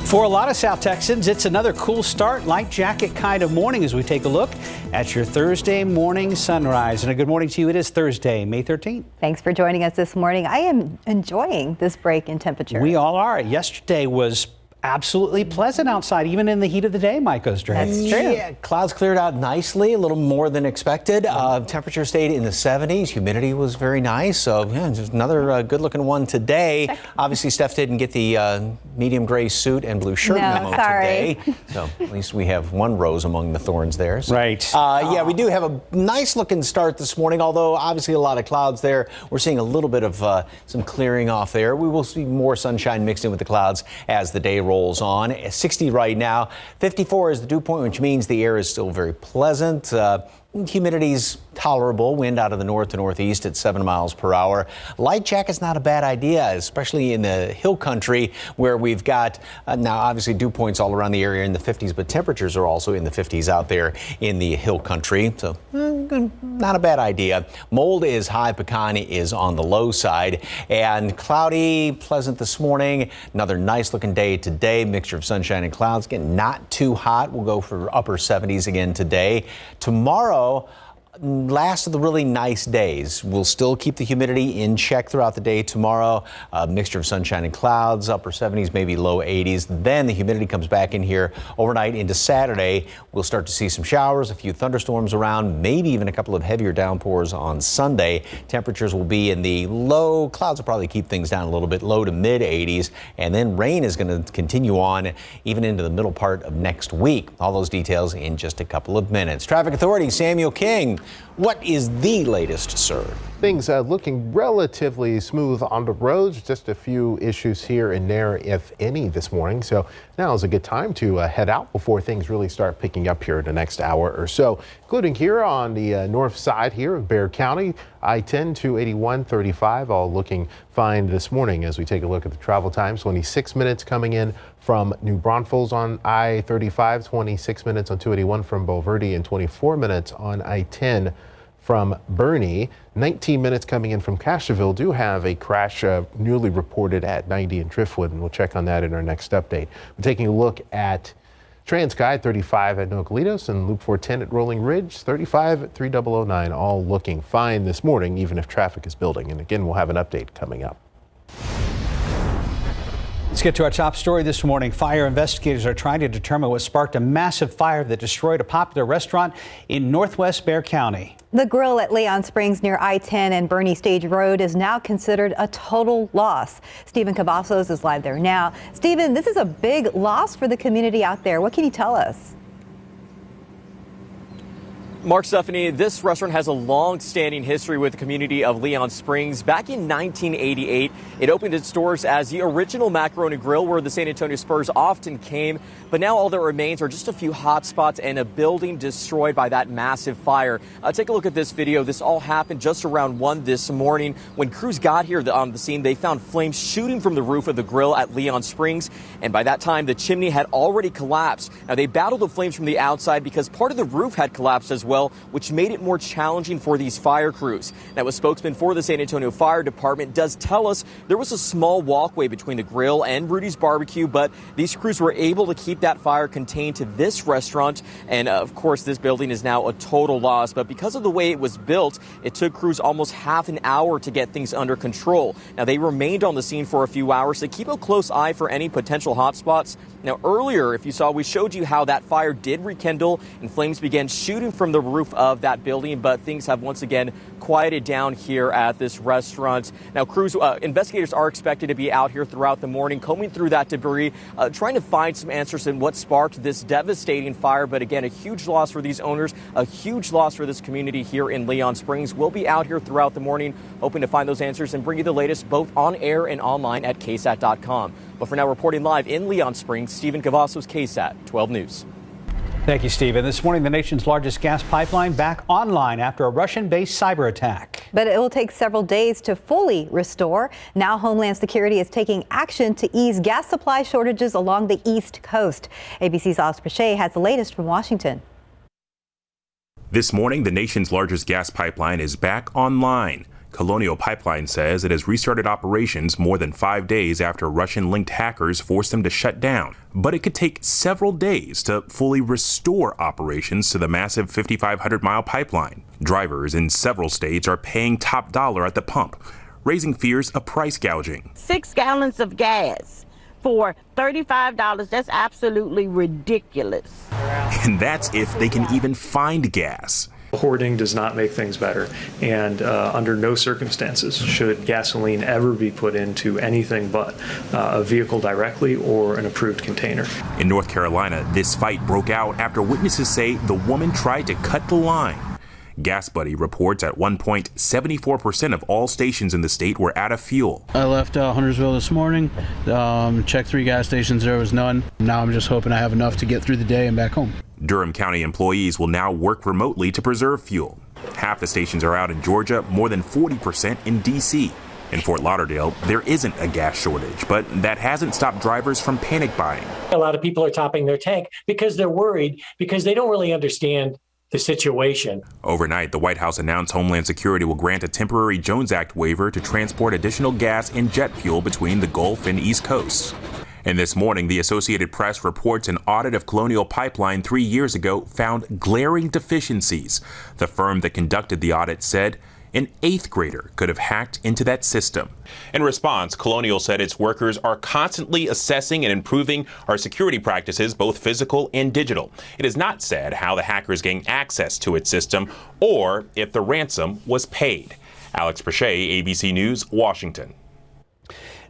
For a lot of South Texans, it's another cool start, light jacket kind of morning as we take a look at your Thursday morning sunrise. And a good morning to you. It is Thursday, May 13th. Thanks for joining us this morning. I am enjoying this break in temperature. We all are. Yesterday was absolutely pleasant outside, even in the heat of the day, Mike Ozdray. That's true. Yeah, clouds cleared out nicely, a little more than expected. Temperature stayed in the 70s. Humidity was very nice. So, yeah, just another good-looking one today. Check. Obviously, Steph didn't get the medium gray suit and blue shirt memo today. So, at least we have one rose among the thorns there. So, right. Yeah, we do have a nice-looking start this morning, although obviously a lot of clouds there. We're seeing a little bit of some clearing off there. We will see more sunshine mixed in with the clouds as the day rolls on. 60 right now. 54 is the dew point, which means the air is still very pleasant. Humidity's tolerable. Wind out of the north to northeast at 7 miles per hour. Light jacket's not a bad idea, especially in the hill country where we've got now obviously dew points all around the area in the 50s, but temperatures are also in the 50s out there in the hill country. So not a bad idea. Mold is high, pecan is on the low side, and cloudy, pleasant this morning. Another nice looking day today, mixture of sunshine and clouds. Again, not too hot. We'll go for upper 70s again today. Tomorrow, last of the really nice days. We'll still keep the humidity in check throughout the day tomorrow. A mixture of sunshine and clouds, upper 70s, maybe low 80s. Then the humidity comes back in here overnight into Saturday. We'll start to see some showers, a few thunderstorms around, maybe even a couple of heavier downpours on Sunday. Temperatures will be in the low, clouds will probably keep things down a little bit, low to mid 80s. And then rain is going to continue on even into the middle part of next week. All those details in just a couple of minutes. Traffic Authority, Samuel King. What is the latest, sir? Things looking relatively smooth on the roads. Just a few issues here and there, if any, this morning. So now is a good time to head out before things really start picking up here in the next hour or so, including here on the north side here of Bexar County. I-10, 281, 35, all looking fine this morning as we take a look at the travel times. 26 minutes coming in from New Braunfels on I-35, 26 minutes on 281 from Bulverde, and 24 minutes on I-10 from Bernie. 19 minutes coming in from Castroville. Do have a crash newly reported at 90 in Driftwood, and we'll check on that in our next update. We're taking a look at Transguide 35 at Nocalitos and Loop 410 at Rolling Ridge, 35 at 3009, all looking fine this morning, even if traffic is building. And again, we'll have an update coming up. Let's get to our top story this morning. Fire investigators are trying to determine what sparked a massive fire that destroyed a popular restaurant in northwest Bexar County. The grill at Leon Springs near I-10 and Bernie Stage Road is now considered a total loss. Stephen Cavazos is live there now. Stephen, this is a big loss for the community out there. What can you tell us? Mark, Stephanie, this restaurant has a long-standing history with the community of Leon Springs. Back in 1988, it opened its doors as the original Macaroni Grill where the San Antonio Spurs often came. But now all that remains are just a few hot spots and a building destroyed by that massive fire. Take a look at this video. This all happened just around 1 this morning. When crews got here on the scene, they found flames shooting from the roof of the grill at Leon Springs. And by that time, the chimney had already collapsed. Now, they battled the flames from the outside because part of the roof had collapsed as well, which made it more challenging for these fire crews. Now, a spokesman for the San Antonio Fire Department does tell us there was a small walkway between the grill and Rudy's Barbecue, but these crews were able to keep that fire contained to this restaurant. And of course, this building is now a total loss. But because of the way it was built, it took crews almost half an hour to get things under control. Now, they remained on the scene for a few hours to keep a close eye for any potential hotspots. Now, earlier, if you saw, we showed you how that fire did rekindle and flames began shooting from the roof of that building, but things have once again quieted down here at this restaurant. Now, investigators are expected to be out here throughout the morning, combing through that debris, trying to find some answers in what sparked this devastating fire. But again, a huge loss for these owners, a huge loss for this community here in Leon Springs. We'll be out here throughout the morning, hoping to find those answers and bring you the latest both on air and online at KSAT.com. But for now, reporting live in Leon Springs, Stephen Cavazos, KSAT 12 News. Thank you, Stephen. This morning, the nation's largest gas pipeline back online after a Russian-based cyber attack. But it will take several days to fully restore. Now Homeland Security is taking action to ease gas supply shortages along the East Coast. ABC's Alex Brachet has the latest from Washington. This morning, the nation's largest gas pipeline is back online. Colonial Pipeline says it has restarted operations more than 5 days after Russian-linked hackers forced them to shut down. But it could take several days to fully restore operations to the massive 5,500-mile pipeline. Drivers in several states are paying top dollar at the pump, raising fears of price gouging. 6 gallons of gas for $35, that's absolutely ridiculous. And that's if they can even find gas. Hoarding does not make things better, and under no circumstances should gasoline ever be put into anything but a vehicle directly or an approved container. In North Carolina, this fight broke out after witnesses say the woman tried to cut the line. Gas Buddy reports at one point 74% of all stations in the state were out of fuel. I left Huntersville this morning, checked 3 gas stations, there was none. Now I'm just hoping I have enough to get through the day and back home. Durham County employees will now work remotely to preserve fuel. Half the stations are out in Georgia, more than 40% in D.C. In Fort Lauderdale, there isn't a gas shortage, but that hasn't stopped drivers from panic buying. A lot of people are topping their tank because they're worried, because they don't really understand the situation. Overnight, the White House announced Homeland Security will grant a temporary Jones Act waiver to transport additional gas and jet fuel between the Gulf and East Coast. And this morning, the Associated Press reports an audit of Colonial Pipeline 3 years ago found glaring deficiencies. The firm that conducted the audit said an 8th grader could have hacked into that system. In response, Colonial said its workers are constantly assessing and improving our security practices, both physical and digital. It is not said how the hackers gained access to its system or if the ransom was paid. Alex Prochet, ABC News, Washington.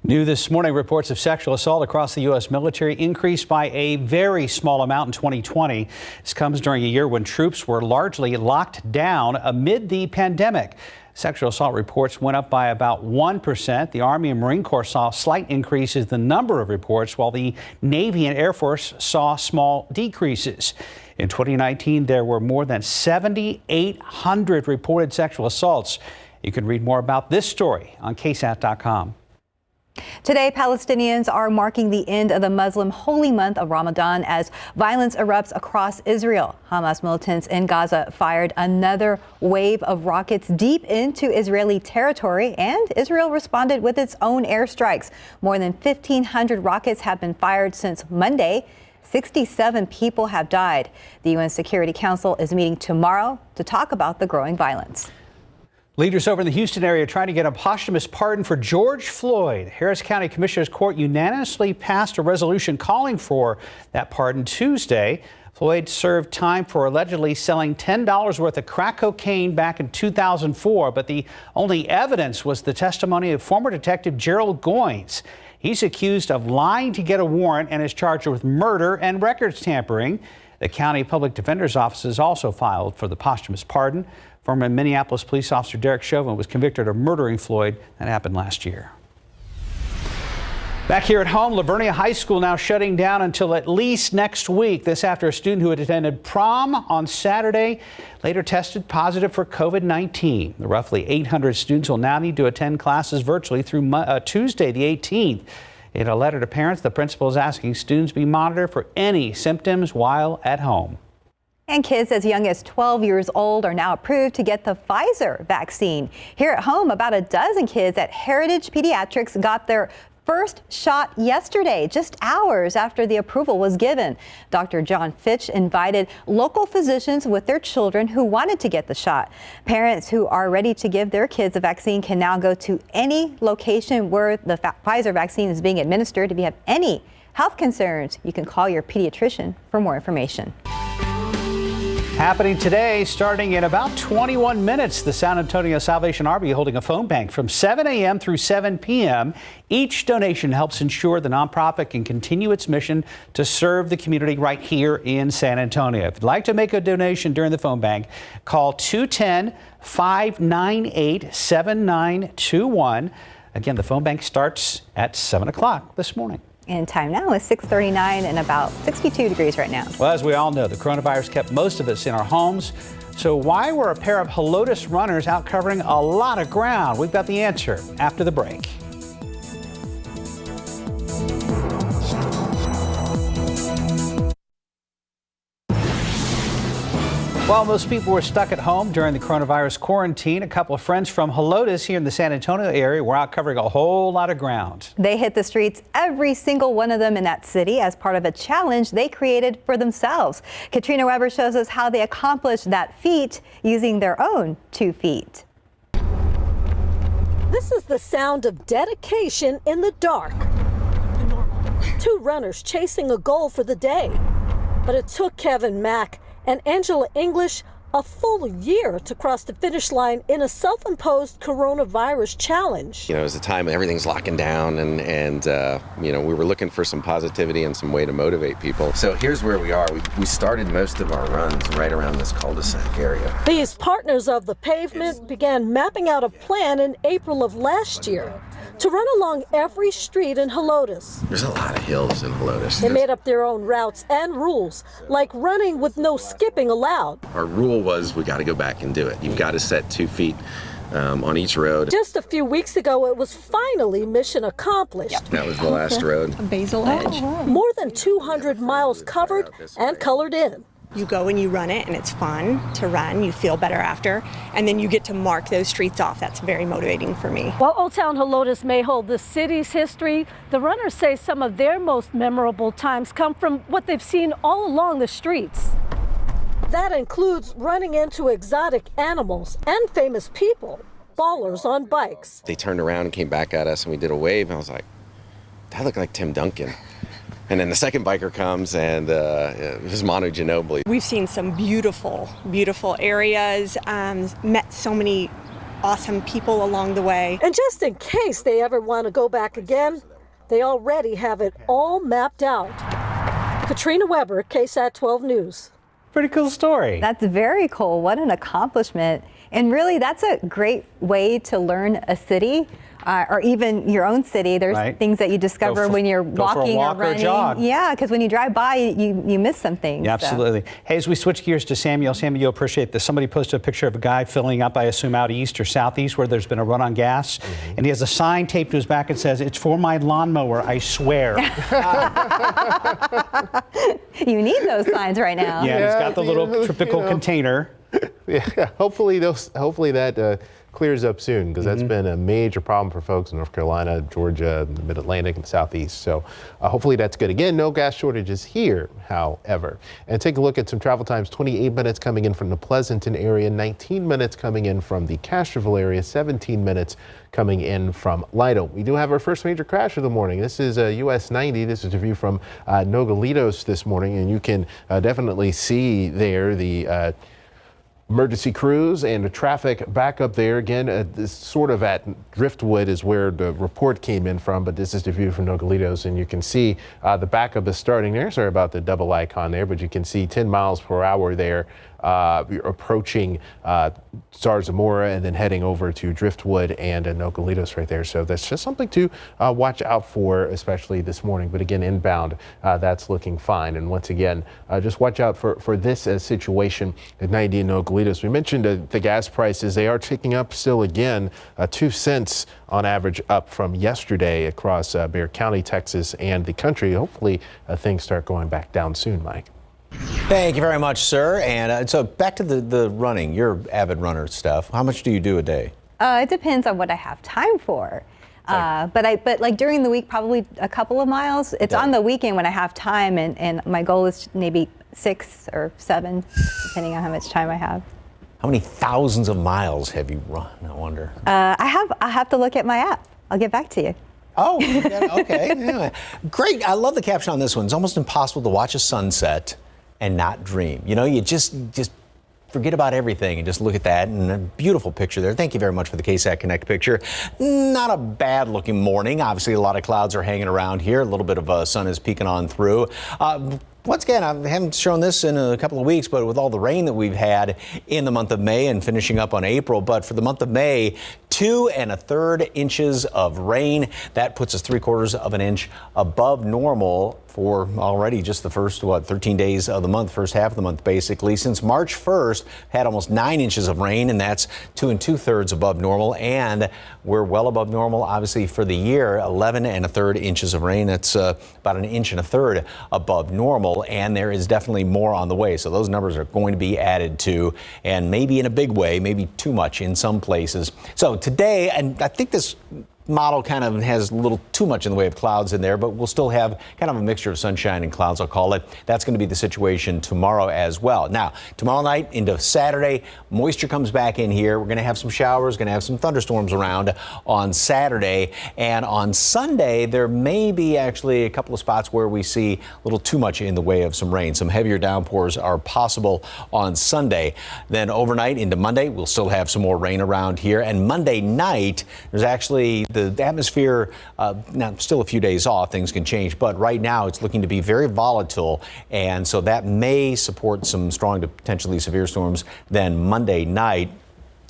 New this morning, reports of sexual assault across the U.S. military increased by a very small amount in 2020. This comes during a year when troops were largely locked down amid the pandemic. Sexual assault reports went up by about 1%. The Army and Marine Corps saw slight increases in the number of reports, while the Navy and Air Force saw small decreases. In 2019, there were more than 7,800 reported sexual assaults. You can read more about this story on KSAT.com. Today, Palestinians are marking the end of the Muslim holy month of Ramadan as violence erupts across Israel. Hamas militants in Gaza fired another wave of rockets deep into Israeli territory, and Israel responded with its own airstrikes. More than 1,500 rockets have been fired since Monday. 67 people have died. The UN Security Council is meeting tomorrow to talk about the growing violence. Leaders over in the Houston area trying to get a posthumous pardon for George Floyd. Harris County Commissioners Court unanimously passed a resolution calling for that pardon Tuesday. Floyd served time for allegedly selling $10 worth of crack cocaine back in 2004, but the only evidence was the testimony of former Detective Gerald Goins. He's accused of lying to get a warrant and is charged with murder and records tampering. The county public defender's office has also filed for the posthumous pardon. Former Minneapolis police officer Derek Chauvin was convicted of murdering Floyd. That happened last year. Back here at home, Lavernia High School now shutting down until at least next week. This after a student who had attended prom on Saturday later tested positive for COVID-19. The roughly 800 students will now need to attend classes virtually through Tuesday, the 18th. In a letter to parents, the principal is asking students be monitored for any symptoms while at home. And kids as young as 12 years old are now approved to get the Pfizer vaccine. Here at home, about a dozen kids at Heritage Pediatrics got their first shot yesterday, just hours after the approval was given. Dr. John Fitch invited local physicians with their children who wanted to get the shot. Parents who are ready to give their kids a vaccine can now go to any location where the Pfizer vaccine is being administered. If you have any health concerns, you can call your pediatrician for more information. Happening today, starting in about 21 minutes, the San Antonio Salvation Army holding a phone bank from 7 a.m. through 7 p.m. Each donation helps ensure the nonprofit can continue its mission to serve the community right here in San Antonio. If you'd like to make a donation during the phone bank, call 210-598-7921. Again, the phone bank starts at 7 o'clock this morning. And time now is 6:39 and about 62 degrees right now. Well, as we all know, the coronavirus kept most of us in our homes. So why were a pair of Helotes runners out covering a lot of ground? We've got the answer after the break. While most people were stuck at home during the coronavirus quarantine, a couple of friends from Helotes here in the San Antonio area were out covering a whole lot of ground. They hit the streets, every single one of them in that city, as part of a challenge they created for themselves. Katrina Weber shows us how they accomplished that feat using their own 2 feet. This is the sound of dedication in the dark. 2 runners chasing a goal for the day. But it took Kevin Mack and Angela English a full year to cross the finish line in a self-imposed coronavirus challenge. You know, it was a time when everything's locking down and you know, we were looking for some positivity and some way to motivate people. So here's where we are. We started most of our runs right around this cul-de-sac area. These partners of the pavement began mapping out a plan in April of last year to run along every street in Helotes. There's a lot of hills in Helotes. They made up their own routes and rules, like running with no skipping allowed. Our rule was we got to go back and do it. You've got to set 2 feet on each road. Just a few weeks ago, it was finally mission accomplished. That was the last road. Basil Edge. More than 200 miles covered and colored in. You go and you run it, and it's fun to run. You feel better after, and then you get to mark those streets off. That's very motivating for me. While Old Town Helotes may hold the city's history, the runners say some of their most memorable times come from what they've seen all along the streets. That includes running into exotic animals and famous people, ballers on bikes. They turned around and came back at us, and we did a wave, and I was like, that looked like Tim Duncan. And then the second biker comes, and it was Manu Ginobili. We've seen some beautiful, beautiful areas, met so many awesome people along the way. And just in case they ever want to go back again, they already have it all mapped out. Katrina Weber, KSAT 12 News. Pretty cool story. That's very cool. What an accomplishment. And really, that's a great way to learn a city. Or even your own city. There's things that you discover when you're walking or running. Or jog. Yeah, because when you drive by, you miss some things. Yeah, absolutely. Hey, as we switch gears to Samuel, you'll appreciate this. Somebody posted a picture of a guy filling up, I assume, out east or southeast where there's been a run on gas. And he has a sign taped to his back that says, "It's for my lawnmower, I swear." You need those signs right now. Yeah, he's got the little typical container. Yeah, hopefully that clears up soon, because that's been a major problem for folks in North Carolina, Georgia, the Mid-Atlantic, and the Southeast. So hopefully that's good. Again, no gas shortages here, however. And take a look at some travel times. 28 minutes coming in from the Pleasanton area, 19 minutes coming in from the Castroville area, 17 minutes coming in from Lytle. We do have our first major crash of the morning. This is US 90. This is a view from Nogalitos this morning, and you can definitely see there the emergency crews and the traffic back up there. Again, this sort of at Driftwood is where the report came in from, but this is the view from Nogalitos, and you can see the backup is starting there. Sorry about the double icon there, but you can see 10 miles per hour there. You're approaching Zarzamora and then heading over to Driftwood and Nogalitos right there. So that's just something to watch out for, especially this morning. But again, inbound, that's looking fine. And once again, just watch out for this situation at 90 in Nogalitos. We mentioned the gas prices. They are ticking up still again, 2 cents on average up from yesterday across Bexar County, Texas, and the country. Hopefully things start going back down soon, Mike. Thank you very much, sir. And so back to the running, your avid runner stuff. How much do you do a day? It depends on what I have time for. But like during the week, probably a couple of miles. It's on the weekend when I have time, and my goal is maybe 6 or 7, depending on how much time I have. How many thousands of miles have you run, I wonder? I have to look at my app. I'll get back to you. Oh, okay. Anyway, great. I love the caption on this one. It's almost impossible to watch a sunset and not dream. You know, you just forget about everything and just look at that, and a beautiful picture there. Thank you very much for the KSAT Connect picture. Not a bad looking morning. Obviously, a lot of clouds are hanging around here. A little bit of sun is peeking on through. Once again, I haven't shown this in a couple of weeks, but with all the rain that we've had in the month of May and finishing up on April, but for the month of May, 2 1/3 inches of rain. That puts us 3/4 of an inch above normal for already just the first, 13 days of the month, first half of the month, basically. Since March 1st, had almost 9 inches of rain, and that's 2 2/3 above normal. And we're well above normal, obviously, for the year, 11 1/3 inches of rain. That's about 1 1/3 inches above normal, and there is definitely more on the way. So those numbers are going to be added to, and maybe in a big way, maybe too much in some places. So today, and I think this model kind of has a little too much in the way of clouds in there, but we'll still have kind of a mixture of sunshine and clouds, I'll call it. That's going to be the situation tomorrow as well. Now, tomorrow night into Saturday, moisture comes back in here. We're going to have some showers, going to have some thunderstorms around on Saturday. And on Sunday, there may be actually a couple of spots where we see a little too much in the way of some rain. Some heavier downpours are possible on Sunday. Then overnight into Monday, we'll still have some more rain around here. And Monday night, there's actually the atmosphere, now still a few days off, things can change, but right now it's looking to be very volatile, and so that may support some strong to potentially severe storms. Then Monday night,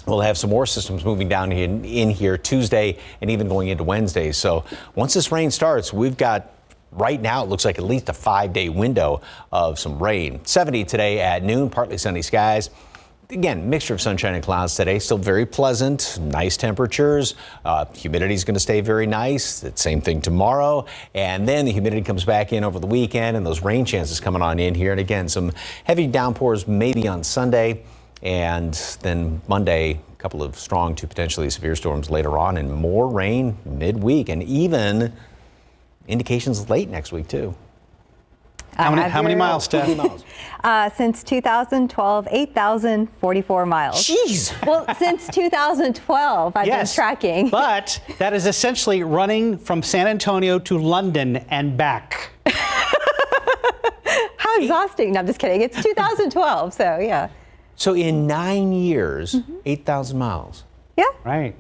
we'll have some more systems moving down in here Tuesday and even going into Wednesday. So once this rain starts, we've got, right now, it looks like at least a 5-day window of some rain. 70 today at noon, partly sunny skies. again, mixture of sunshine and clouds today. Still very pleasant, nice temperatures. Humidity is going to stay very nice. The same thing tomorrow. And then the humidity comes back in over the weekend, and those rain chances coming on in here. And again, some heavy downpours maybe on Sunday. And then Monday, a couple of strong to potentially severe storms later on, and more rain midweek, and even indications late next week, too. How many miles, Steph? Since 2012, 8,044 miles. Jeez. Well, since 2012, I've been tracking. But that is essentially running from San Antonio to London and back. How exhausting. No, I'm just kidding. It's 2012, so yeah. So in 9 years, 8,000 miles. Yeah. Right.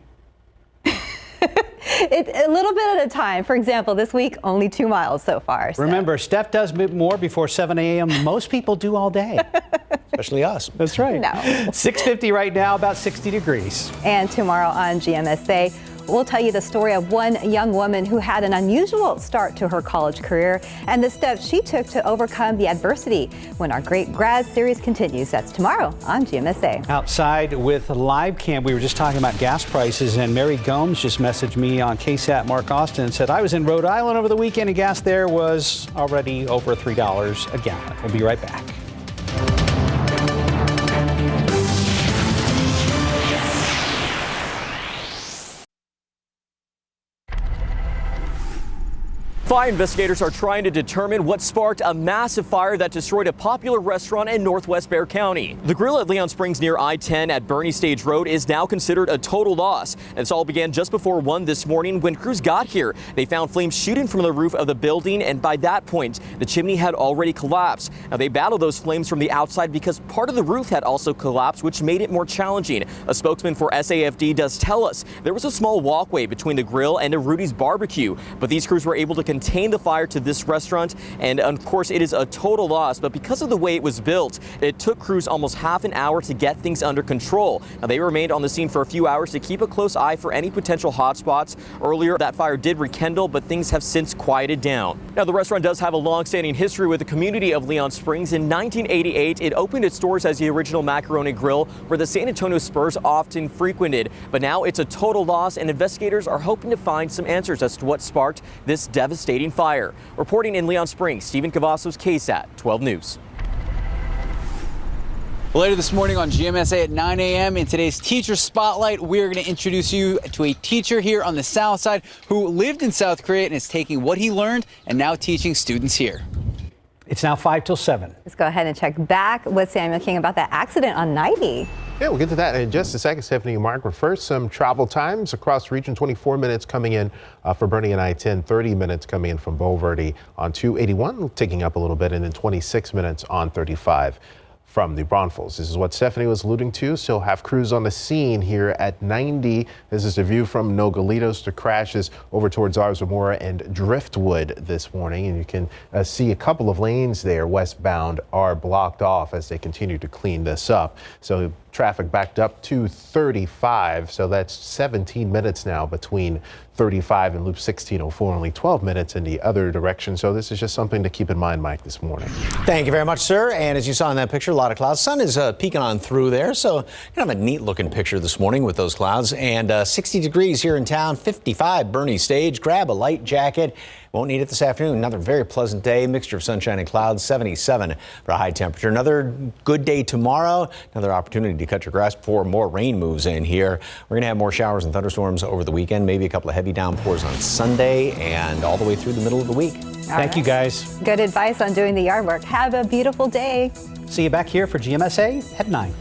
A little bit at a time. For example, this week, only 2 miles so far. So. Remember, Steph does more before 7 a.m. Most people do all day. Especially us. That's right. No. 6:50 right now, about 60 degrees. And tomorrow on GMSA, we'll tell you the story of one young woman who had an unusual start to her college career and the steps she took to overcome the adversity when our Great Grad series continues. That's tomorrow on GMSA. Outside with live cam, we were just talking about gas prices, and Mary Gomes just messaged me on KSAT Mark Austin and said, I was in Rhode Island over the weekend and gas there was already over $3 a gallon. We'll be right back. Fire investigators are trying to determine what sparked a massive fire that destroyed a popular restaurant in northwest Bexar County. The grill at Leon Springs near I-10 at Bernie Stage Road is now considered a total loss. And this all began just before 1 this morning when crews got here. They found flames shooting from the roof of the building, and by that point, the chimney had already collapsed. Now, they battled those flames from the outside because part of the roof had also collapsed, which made it more challenging. A spokesman for SAFD does tell us there was a small walkway between the grill and a Rudy's barbecue, but these crews were able to contain the fire to this restaurant, and of course it is a total loss, but because of the way it was built, it took crews almost half an hour to get things under control. Now, they remained on the scene for a few hours to keep a close eye for any potential hotspots. Earlier, that fire did rekindle, but things have since quieted down. Now, the restaurant does have a long-standing history with the community of Leon Springs. In 1988, it opened its doors as the original macaroni grill where the San Antonio Spurs often frequented, but now it's a total loss, and investigators are hoping to find some answers as to what sparked this devastating fire. Reporting in Leon Springs, Stephen Cavazos, KSAT 12 News. Later this morning on GMSA at 9 a.m. in today's Teacher Spotlight, we're going to introduce you to a teacher here on the South Side who lived in South Korea and is taking what he learned and now teaching students here. It's now 5 till 7. Let's go ahead and check back with Samuel King about that accident on 90. Yeah, we'll get to that in just a second, Stephanie and Mark. But first, some travel times across the region. 24 minutes coming in for Bernie and I-10, 30 minutes coming in from Bulverde on 281, ticking up a little bit, and then 26 minutes on 35 from the Braunfels. This is what Stephanie was alluding to. Still have crews on the scene here at 90. This is the view from Nogalitos to crashes over towards Zamora and Driftwood this morning. And you can see a couple of lanes there westbound are blocked off as they continue to clean this up. So traffic backed up to 35. So that's 17 minutes now between 35 and Loop 1604, only 12 minutes in the other direction. So this is just something to keep in mind, Mike, this morning. Thank you very much, sir. And as you saw in that picture, a lot of clouds. Sun is peeking on through there. So kind of a neat looking picture this morning with those clouds. And 60 degrees here in town, 55 Bernie Stage. Grab a light jacket. Won't need it this afternoon. Another very pleasant day, mixture of sunshine and clouds, 77 for a high temperature. Another good day tomorrow. Another opportunity to cut your grass before more rain moves in here. We're going to have more showers and thunderstorms over the weekend, maybe a couple of heavy downpours on Sunday and all the way through the middle of the week. Thank you, guys. Good advice on doing the yard work. Have a beautiful day. See you back here for GMSA at 9.